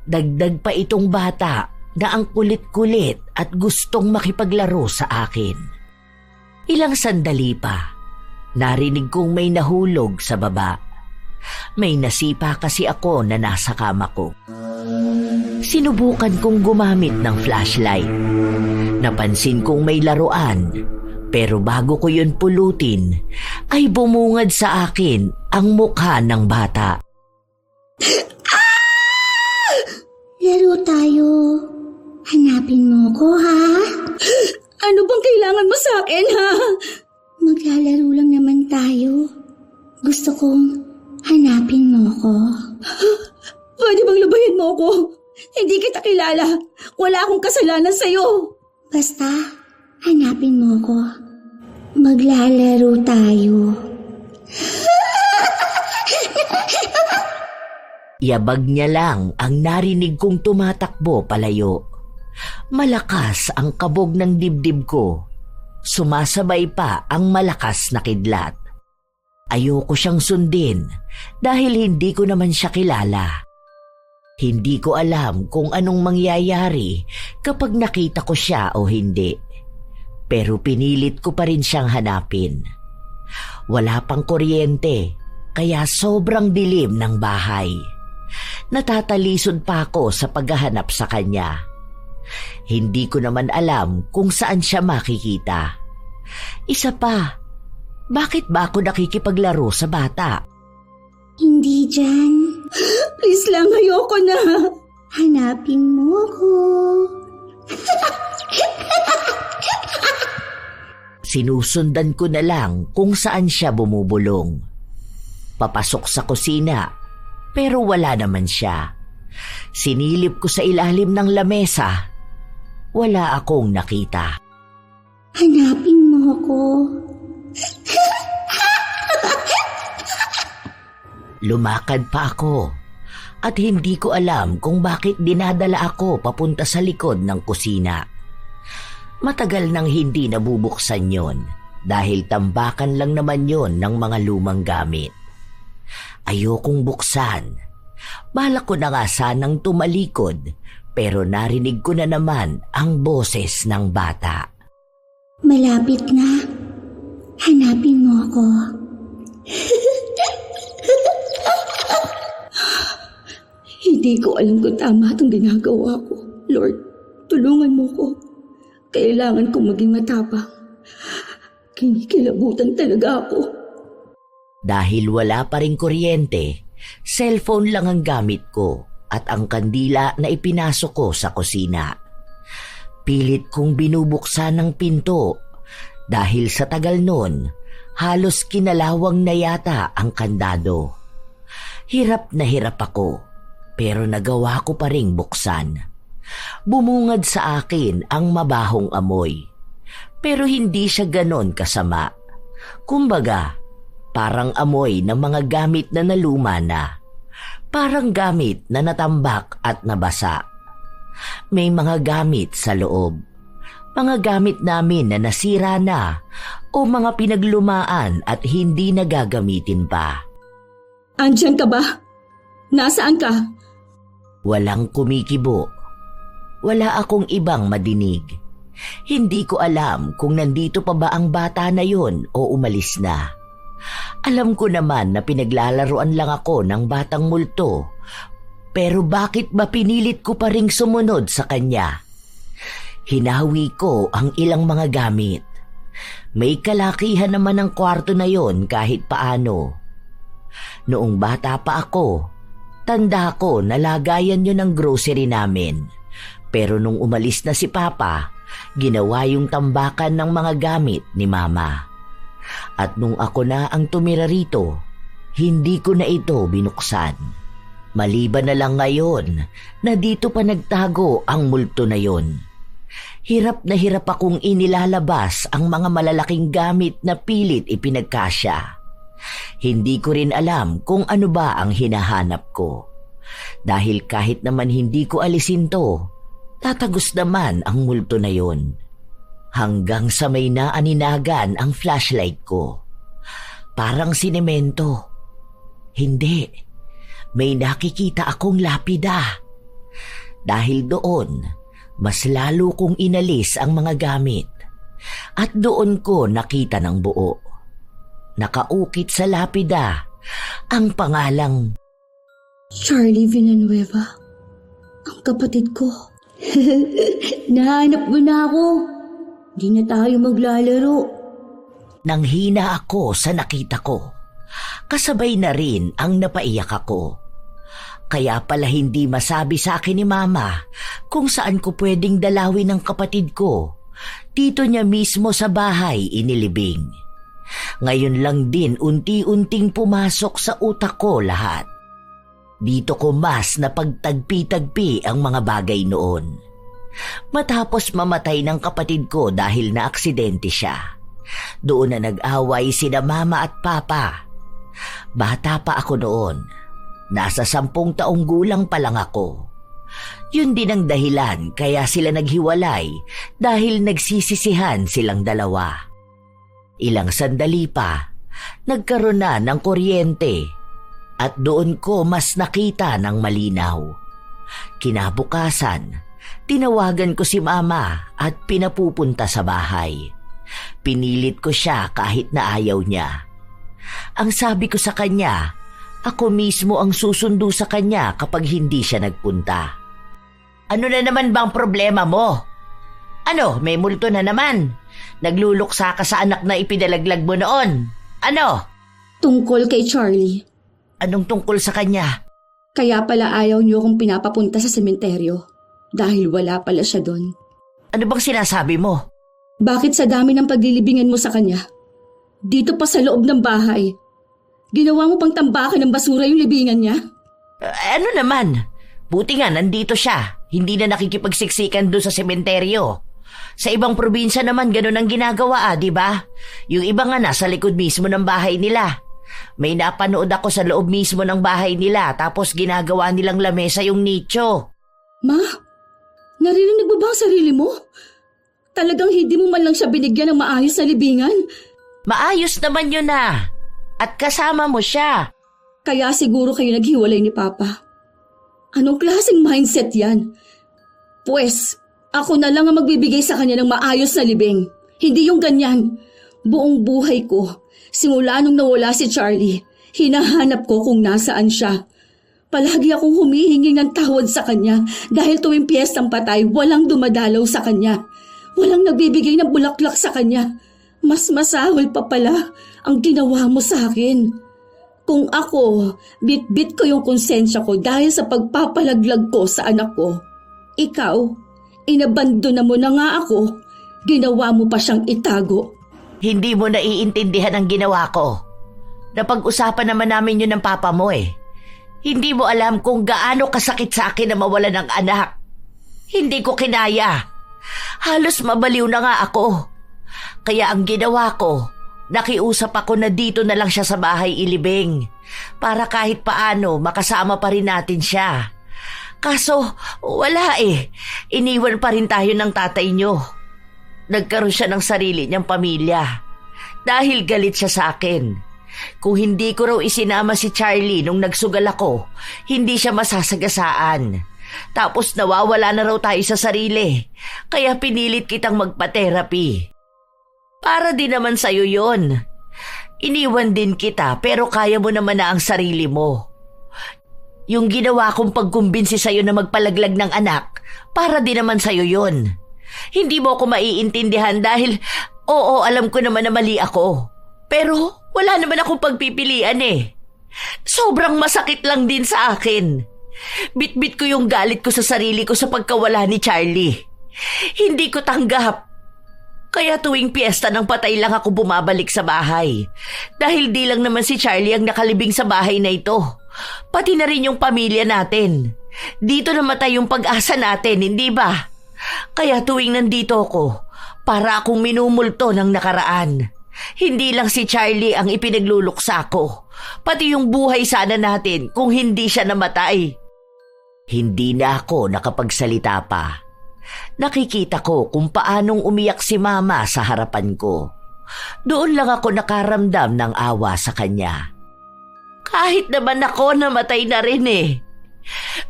Dagdag pa itong bata na ang kulit-kulit at gustong makipaglaro sa akin. Ilang sandali pa, narinig kong may nahulog sa baba. May nasipa kasi ako na nasa kama ko. Sinubukan kong gumamit ng flashlight. Napansin kong may laruan, pero bago ko yun pulutin, ay bumungad sa akin ang mukha ng bata. Laro tayo. Hanapin mo ko, ha? Ano bang kailangan mo sa akin, ha? Maglalaro lang naman tayo. Gusto kong hanapin mo ko. Pwede bang lubayan mo ko? Hindi kita kilala. Wala akong kasalanan sa'yo. Basta, hanapin mo ko. Maglalaro tayo. Yabag niya lang ang narinig kong tumatakbo palayo. Malakas ang kabog ng dibdib ko. Sumasabay pa ang malakas na kidlat. Ayoko siyang sundin dahil hindi ko naman siya kilala. Hindi ko alam kung anong mangyayari kapag nakita ko siya o hindi. Pero pinilit ko pa rin siyang hanapin. Wala pang kuryente, kaya sobrang dilim ng bahay. Natatalisod pa ako sa paghahanap sa kanya. Hindi ko naman alam kung saan siya makikita. Isa pa, bakit ba ako nakikipaglaro sa bata? Hindi dyan. Please lang, ayoko na. Hanapin mo ko. Sinusundan ko na lang kung saan siya bumubulong. Papasok sa kusina, pero wala naman siya. Sinilip ko sa ilalim ng lamesa. Wala akong nakita. Hanapin mo ko. Lumakad pa ako at hindi ko alam kung bakit dinadala ako papunta sa likod ng kusina. Matagal nang hindi nabubuksan yon dahil tambakan lang naman yon ng mga lumang gamit. Ayokong buksan. Balak ko na nga sanang tumalikod pero narinig ko na naman ang boses ng bata. Malapit na. Hanapin mo ako. Hindi ko alam kung tama itong ginagawa ko. Lord, tulungan mo ko. Kailangan kong maging matapang. Kinikilabutan talaga ako. Dahil wala pa ring kuryente, cellphone lang ang gamit ko at ang kandila na ipinasok ko sa kusina. Pilit kong binubuksan ang pinto dahil sa tagal nun, halos kinalawang na yata ang kandado. Hirap na hirap ako, pero nagawa ko pa ring buksan. Bumungad sa akin ang mabahong amoy, pero hindi siya ganon kasama. Kumbaga, parang amoy ng mga gamit na naluma na. Parang gamit na natambak at nabasa. May mga gamit sa loob. Mga gamit namin na nasira na o mga pinaglumaan at hindi nagagamitin pa. Andyan ka ba? Nasaan ka? Walang kumikibo. Wala akong ibang madinig. Hindi ko alam kung nandito pa ba ang bata na yon o umalis na. Alam ko naman na pinaglalaruan lang ako ng batang multo, pero bakit ba pinilit ko pa ring sumunod sa kanya? Hinawi ko ang ilang mga gamit. May kalakihan naman ang kwarto na yon kahit paano. Noong bata pa ako, tanda ko na lagayan yun ng grocery namin. Pero nung umalis na si Papa, ginawa yung tambakan ng mga gamit ni Mama. At nung ako na ang tumira rito, hindi ko na ito binuksan. Maliban na lang ngayon na dito pa nagtago ang multo na yon. Hirap na hirap akong inilalabas ang mga malalaking gamit na pilit ipinagkasya. Hindi ko rin alam kung ano ba ang hinahanap ko. Dahil kahit naman hindi ko alisin to, tatagos naman ang multo na yon. Hanggang sa may naaninagan ang flashlight ko. Parang sinemento. Hindi. May nakikita akong lapida. Dahil doon, mas lalo kong inalis ang mga gamit. At doon ko nakita ng buo. Nakaukit sa lapida ang pangalang Charlie Villanueva. Ang kapatid ko. Nahanap mo na ako. Di na tayo maglalaro. Nanghina ako sa nakita ko. Kasabay na rin ang napaiyak ako. Kaya pala hindi masabi sa akin ni Mama kung saan ko pwedeng dalawin ang kapatid ko. Dito niya mismo sa bahay inilibing. Ngayon lang din unti-unting pumasok sa utak ko lahat. Dito ko mas napagtagpi-tagpi ang mga bagay noon. Matapos mamatay ng kapatid ko dahil naaksidente siya, doon na nag-away sina Mama at Papa. Bata pa ako noon. Nasa 10 taong gulang pa lang ako. Yun din ang dahilan kaya sila naghiwalay dahil nagsisisihan silang dalawa. Ilang sandali pa, nagkaroon na ng kuryente at doon ko mas nakita ng malinaw. Kinabukasan, tinawagan ko si Mama at pinapupunta sa bahay. Pinilit ko siya kahit na ayaw niya. Ang sabi ko sa kanya, ako mismo ang susundo sa kanya kapag hindi siya nagpunta. Ano na naman bang problema mo? Ano, may multo na naman? Nagluluksa ka sa anak na ipinalaglag mo noon. Ano? Tungkol kay Charlie. Anong tungkol sa kanya? Kaya pala ayaw niyo akong pinapapunta sa sementeryo. Dahil wala pala siya doon. Ano bang sinasabi mo? Bakit sa dami ng paglilibingan mo sa kanya? Dito pa sa loob ng bahay. Ginawa mo pang tambakan ng basura yung libingan niya? Ano naman? Buti nga nandito siya. Hindi na nakikipagsiksikan doon sa sementeryo. Sa ibang probinsya naman ganun ang ginagawa, di ba? Yung iba nga nasa likod mismo ng bahay nila. May napanood ako sa loob mismo ng bahay nila tapos ginagawa nilang lamesa yung nicho. Ma, naririnig mo ba ang sarili mo? Talagang hindi mo man lang siya binigyan ng maayos na libingan? Maayos naman yun na. At kasama mo siya. Kaya siguro kayo naghiwalay ni Papa. Anong klaseng mindset yan? Pues, ako na lang ang magbibigay sa kanya ng maayos na libing. Hindi yung ganyan. Buong buhay ko, simula nung nawala si Charlie, hinahanap ko kung nasaan siya. Palagi akong humihingi ng tawad sa kanya dahil tuwing piyestang patay, walang dumadalaw sa kanya. Walang nagbibigay ng bulaklak sa kanya. Mas masahol pa pala ang ginawa mo sa akin. Kung ako, bit-bit ko yung konsensya ko dahil sa pagpapalaglag ko sa anak ko. Ikaw, inabandona mo na nga ako, ginawa mo pa siyang itago. Hindi mo naiintindihan ang ginawa ko. Napag-usapan naman namin yun ng papa mo eh. Hindi mo alam kung gaano kasakit sa akin na mawala ng anak. Hindi ko kinaya. Halos mabaliw na nga ako. Kaya ang ginawa ko, nakiusap ako na dito na lang siya sa bahay ilibing para kahit paano makasama pa rin natin siya. Kaso wala eh. Iniwan pa rin tayo ng tatay niyo. Nagkaroon siya ng sarili niyang pamilya dahil galit siya sa akin. Kung hindi ko raw isinama si Charlie nung nagsugal ako, hindi siya masasagasaan. Tapos nawawala na raw tayo sa sarili, kaya pinilit kitang magpa-therapy. Para din naman sa'yo yon. Iniwan din kita pero kaya mo naman na ang sarili mo. Yung ginawa kong pagkumbinsi sa'yo na magpalaglag ng anak, para din naman sa'yo yon. Hindi mo ako maiintindihan dahil, oo, alam ko naman na mali ako. Pero wala naman akong pagpipilian eh. Sobrang masakit lang din sa akin. Bit-bit ko yung galit ko sa sarili ko sa pagkawala ni Charlie. Hindi ko tanggap. Kaya tuwing piyesta ng patay lang ako bumabalik sa bahay. Dahil di lang naman si Charlie ang nakalibing sa bahay na ito. Pati na rin yung pamilya natin. Dito namatay yung pag-asa natin, hindi ba? Kaya tuwing nandito ako, para akong minumulto ng nakaraan. Hindi lang si Charlie ang ipinagluluksa ko, pati yung buhay sana natin kung hindi siya namatay. Hindi na ako nakapagsalita pa. Nakikita ko kung paanong umiyak si Mama sa harapan ko. Doon lang ako nakaramdam ng awa sa kanya. Kahit naman ako namatay na rin eh.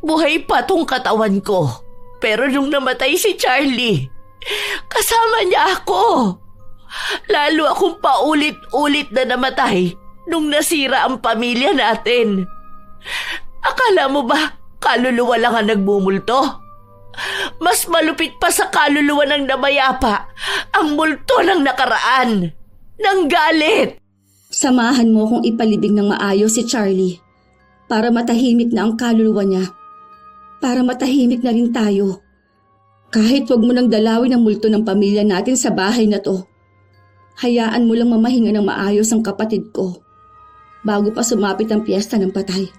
Buhay pa tong katawan ko. Pero nung namatay si Charlie, kasama niya ako. Lalo akong paulit-ulit na namatay nung nasira ang pamilya natin. Akala mo ba kaluluwa lang ang nagmumulto? Mas malupit pa sa kaluluwa ng namayapa ang multo ng nakaraan, ng galit. Samahan mo kung ipalibing ng maayos si Charlie para matahimik na ang kaluluwa niya. Para matahimik na rin tayo. Kahit wag mo nang dalawin ang multo ng pamilya natin sa bahay na to. Hayaan mo lang mamahinga ng maayos ang kapatid ko bago pa sumapit ang piyesta ng patay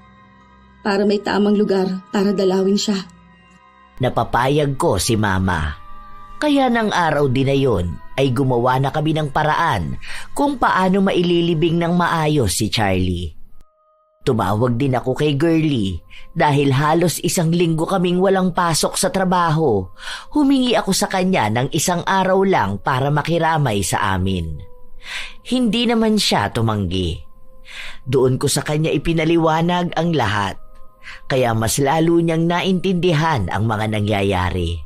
para may tamang lugar para dalawin siya. Napapayag ko si Mama. Kaya ng araw din na yun ay gumawa na kami ng paraan kung paano maililibing ng maayos si Charlie. Tumawag din ako kay Girlie dahil halos 1 linggo kaming walang pasok sa trabaho. Humingi ako sa kanya ng 1 araw lang para makiramay sa amin. Hindi naman siya tumanggi. Doon ko sa kanya ipinaliwanag ang lahat, kaya mas lalo niyang naintindihan ang mga nangyayari.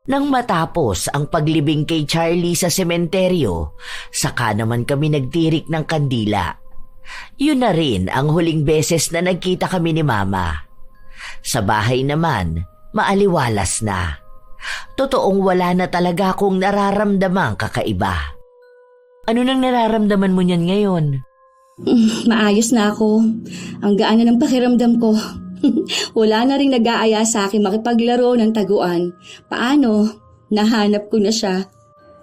Nang matapos ang paglibing kay Charlie sa sementeryo, saka naman kami nagtirik ng kandila. Yun na rin ang huling beses na nagkita kami ni Mama. Sa bahay naman, maaliwalas na. Totoong wala na talaga akong nararamdamang kakaiba. Ano nang nararamdaman mo niyan ngayon? Maayos na ako. Ang gaan na ng pakiramdam ko. Wala na rin nag-aaya sa akin makipaglaro ng taguan. Paano? Nahanap ko na siya.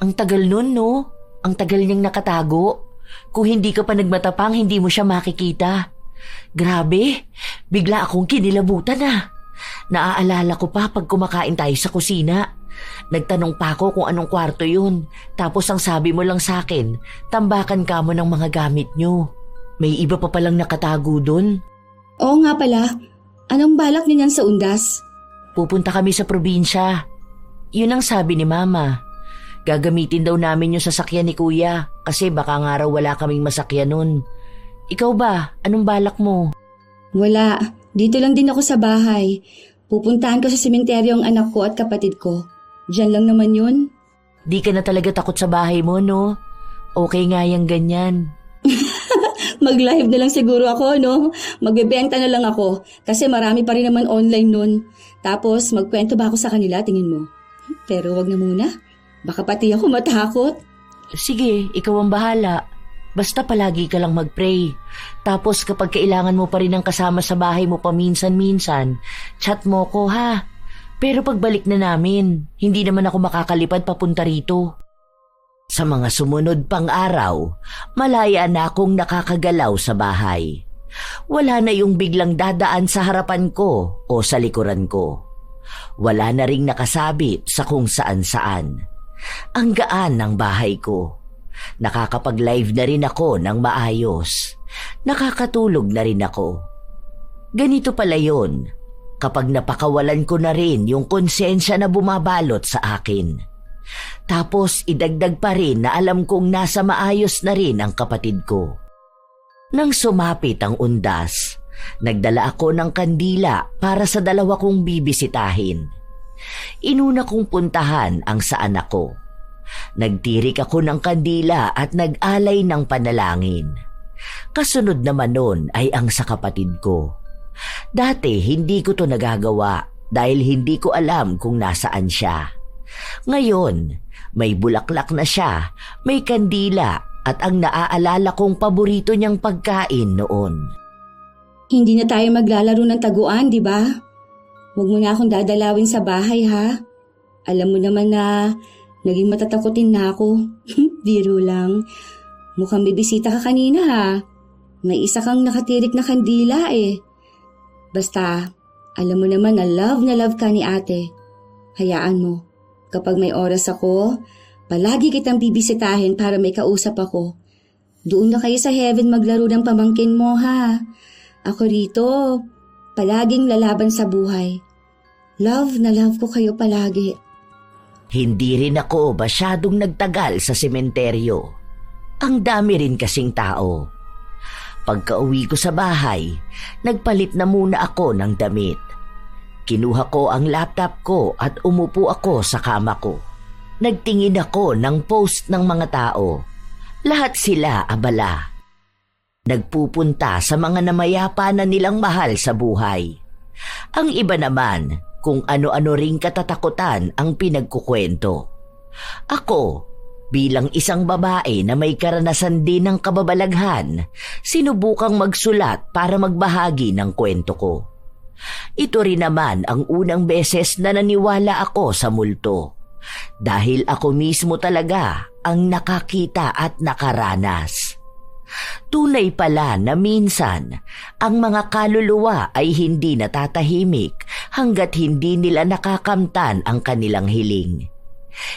Ang tagal nun, no? Ang tagal niyang nakatago. Kung hindi ka pa nagmatapang, hindi mo siya makikita. Grabe, bigla akong kinilabutan ah. Naaalala ko pa pag kumakain tayo sa kusina. Nagtanong pa ako kung anong kwarto yun. Tapos ang sabi mo lang sa akin, tambakan ka mo ng mga gamit nyo. May iba pa palang nakatago dun. Oo nga pala, anong balak niyan sa undas? Pupunta kami sa probinsya. Yun ang sabi ni Mama. Gagamitin daw namin yung sasakyan ni Kuya kasi baka nga raw wala kaming masakyan nun. Ikaw ba? Anong balak mo? Wala. Dito lang din ako sa bahay. Pupuntahan ko sa sementeryo ang anak ko at kapatid ko. Diyan lang naman yun. Di ka na talaga takot sa bahay mo, no? Okay nga yung ganyan. Mag-live na lang siguro ako, no? Magbebenta na lang ako kasi marami pa rin naman online nun. Tapos magkwento ba ako sa kanila, tingin mo? Pero wag na muna. Baka pati ako matakot. Sige, ikaw ang bahala. Basta palagi ka lang mag-pray. Tapos kapag kailangan mo pa rin ng kasama sa bahay mo paminsan-minsan, chat mo ko ha. Pero pagbalik na namin, hindi naman ako makakalipad papunta rito. Sa mga sumunod pang araw, malaya na akong nakakagalaw sa bahay. Wala na yung biglang dadaan sa harapan ko o sa likuran ko. Wala na ring nakasabit sa kung saan-saan. Ang gaan ng bahay ko. Nakakapag-live na rin ako ng maayos. Nakakatulog na rin ako. Ganito pala yun, kapag napakawalan ko na rin yung konsensya na bumabalot sa akin. Tapos idagdag pa rin na alam kong nasa maayos na rin ang kapatid ko. Nang sumapit ang undas, nagdala ako ng kandila para sa dalawa kong bibisitahin. Inuna kong puntahan ang sa anak ko. Nagtirik ako ng kandila at nag-alay ng panalangin. Kasunod naman nun ay ang sa kapatid ko. Dati hindi ko to nagagawa dahil hindi ko alam kung nasaan siya. Ngayon, may bulaklak na siya, may kandila at ang naaalala kong paborito niyang pagkain noon. Hindi na tayo maglalaro ng taguan, di ba? Huwag mo na akong dadalawin sa bahay, ha? Alam mo naman na naging matatakotin na ako. Biro lang. Mukhang bibisita ka kanina, ha? May isa kang nakatirik na kandila, eh. Basta, alam mo naman na love ka ni ate. Hayaan mo. Kapag may oras ako, palagi kitang bibisitahin para may kausap ako. Doon na kayo sa heaven maglaro ng pamangkin mo, ha? Ako rito, palaging lalaban sa buhay. Love na love ko kayo palagi. Hindi rin ako masyadong nagtagal sa sementeryo. Ang dami rin kasing tao. Pagka-uwi ko sa bahay, nagpalit na muna ako ng damit. Kinuha ko ang laptop ko at umupo ako sa kama ko. Nagtingin ako ng post ng mga tao. Lahat sila abala. Nagpupunta sa mga namayapa na nilang mahal sa buhay. Ang iba naman kung ano-ano ring katatakutan ang pinagkukwento. Ako, bilang isang babae na may karanasan din ng kababalaghan, sinubukang magsulat para magbahagi ng kwento ko. Ito rin naman ang unang beses na naniwala ako sa multo. Dahil ako mismo talaga ang nakakita at nakaranas. Tunay pala na minsan, ang mga kaluluwa ay hindi natatahimik hanggat hindi nila nakakamtan ang kanilang hiling.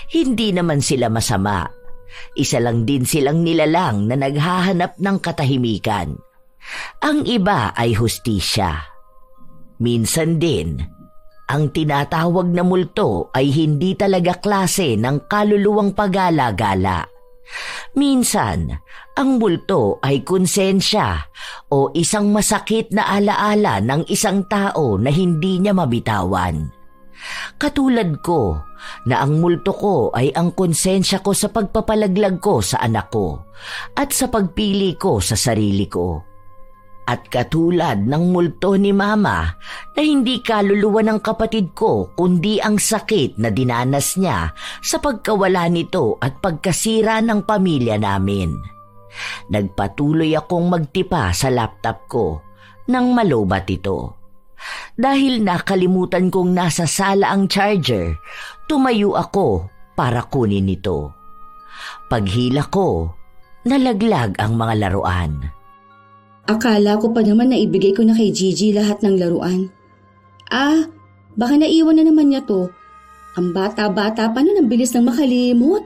Hindi naman sila masama. Isa lang din silang nilalang na naghahanap ng katahimikan. Ang iba ay hustisya. Minsan din, ang tinatawag na multo ay hindi talaga klase ng kaluluwang pagala-gala. Minsan, ang multo ay konsensya o isang masakit na alaala ng isang tao na hindi niya mabitawan. Katulad ko na ang multo ko ay ang konsensya ko sa pagpapalaglag ko sa anak ko at sa pagpili ko sa sarili ko. At katulad ng multo ni Mama na hindi kaluluwa ng kapatid ko kundi ang sakit na dinanas niya sa pagkawala nito at pagkasira ng pamilya namin. Nagpatuloy akong magtipa sa laptop ko nang malobat ito. Dahil nakalimutan kong nasa sala ang charger, tumayo ako para kunin ito. Paghila ko, nalaglag ang mga laruan. Akala ko pa naman na ibigay ko na kay Gigi lahat ng laruan. Baka naiwan na naman niya to. Ang bata-bata pa nun, ang bilis nang makalimot.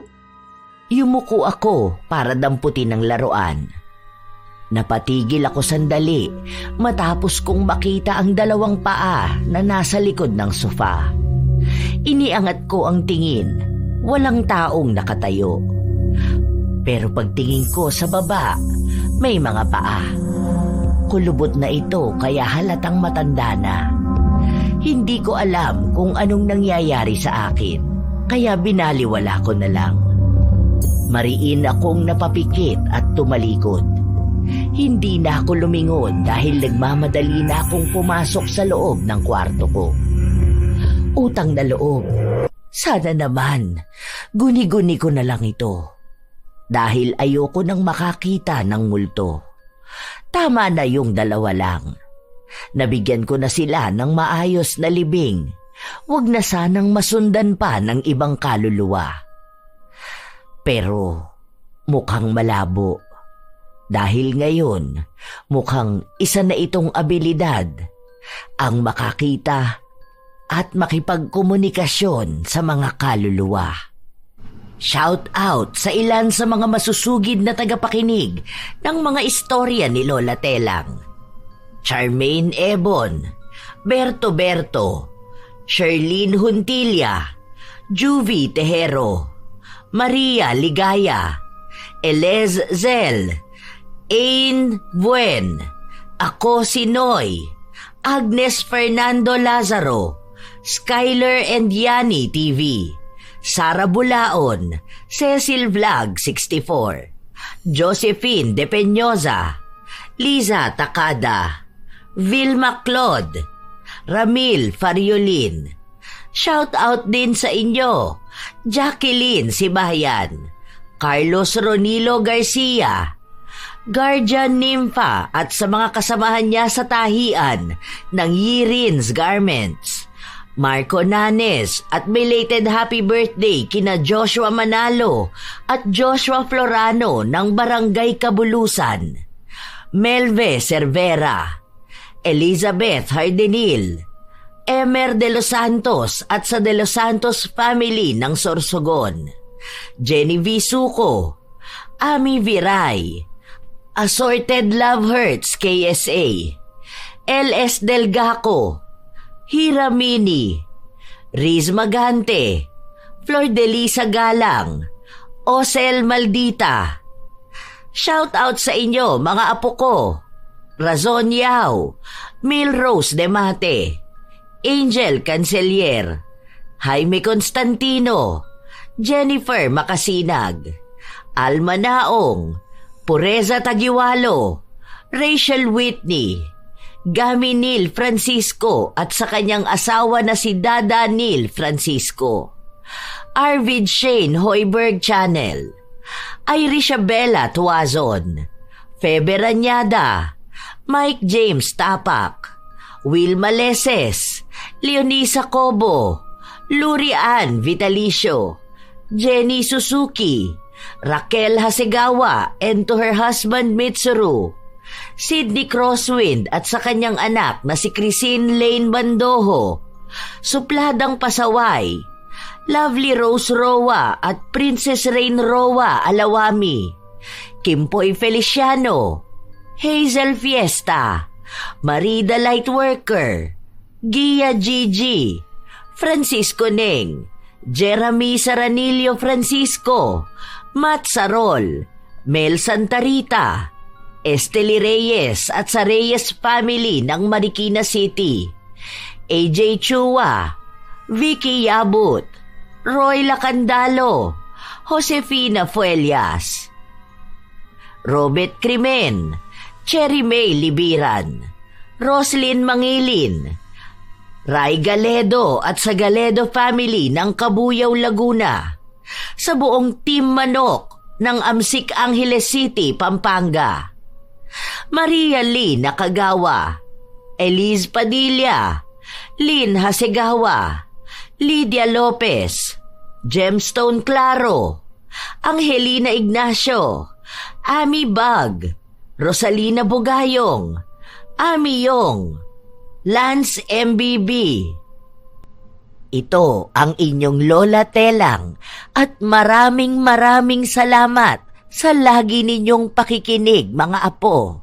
Yumuko ako para damputin ang laruan. Napatigil ako sandali matapos kong makita ang dalawang paa na nasa likod ng sofa. Iniangat ko ang tingin, walang taong nakatayo. Pero pagtingin ko sa baba, may mga paa. Kulubot na ito kaya halatang matanda na. Hindi ko alam kung anong nangyayari sa akin. kaya binaliwala ko na lang. Mariin akong napapikit at tumalikod. Hindi na ako lumingon dahil nagmamadali na akong pumasok sa loob ng kwarto ko. Utang na loob. Sana naman, guni-guni ko na lang ito. Dahil ayoko nang makakita ng multo. Tama na yung dalawa lang. Nabigyan ko na sila ng maayos na libing. Huwag na sanang masundan pa ng ibang kaluluwa. Pero mukhang malabo. Dahil ngayon, mukhang isa na itong abilidad ang makakita at makipagkomunikasyon sa mga kaluluwa. Shout out sa ilan sa mga masusugid na tagapakinig ng mga istorya ni Lola Telang. Charmaine Ebon, Berto, Sherlyn Huntilla, Juvie Tejero, Maria Ligaya, Elez Zel, Ain Buen, ako si Noy, Agnes Fernando Lazaro, Skyler and Yani TV, Sara Bulaon, Cecil Vlog 64, Josephine De Peñosa, Liza Takada, Vilma Claude, Ramil Fariolin. Shout out din sa inyo, Jacqueline Sibayan, Carlos Ronilo Garcia, Guardian Nympha at sa mga kasamahan niya sa tahian ng Yirin's Garments, Marco Nanes at belated happy birthday kina Joshua Manalo at Joshua Florano ng Barangay Kabulusan, Melve Cervera, Elizabeth Hardenil, Emer de los Santos at sa de los Santos family ng Sorsogon, Jenny V. Suco, Ami Viray, Assorted Love Hurts KSA, LS Delgaco, Hira Mini, Riz Magante, Flor de Lisa Galang, Osel Maldita. Shout out sa inyo mga apo ko, Razon Yao, Milrose Demate, Angel Cancelier, Jaime Constantino, Jennifer Makasinag, Alma Naong, Pureza Tagiwalo, Rachel Whitney, Gami Neil Francisco at sa kanyang asawa na si Dada Neil Francisco, Arvid Shane Hoiberg Channel, Irisabella Tuazon, Febe Ranyada, Mike James Tapak, Wilma Leses, Leonisa Cobo, Lurian Vitalicio, Jenny Suzuki, Raquel Hasegawa and to her husband Mitsuru, Sydney Crosswind at sa kanyang anak na si Christine Lane Bandoho, Supladang Pasaway, Lovely Rose Roa at Princess Rain Roa Alawami, Kimpoy Feliciano, Hazel Fiesta, Marida Lightworker, Gia Gigi, Francisco Neng, Jeremy Saranillo Francisco, Matt Sarol, Mel Santarita, Esteli Reyes at sa Reyes family ng Marikina City, AJ Chua, Vicky Yabut, Roy Lacandalo, Josefina Fuelias, Robert Crimen, Cherry May Libiran, Roslyn Mangilin, Ray Galedo at sa Galedo family ng Kabuyaw, Laguna, sa buong Team Manok ng Amsik Angeles City, Pampanga, Maria Lee Nakagawa, Elise Padilla, Lynn Hasegawa, Lydia Lopez, Gemstone Claro, Angelina Ignacio, Ami Bag, Rosalina Bugayong, Ami Yong, Lance MBB. Ito ang inyong Lola Telang at maraming salamat sa lagi ninyong pakikinig mga apo.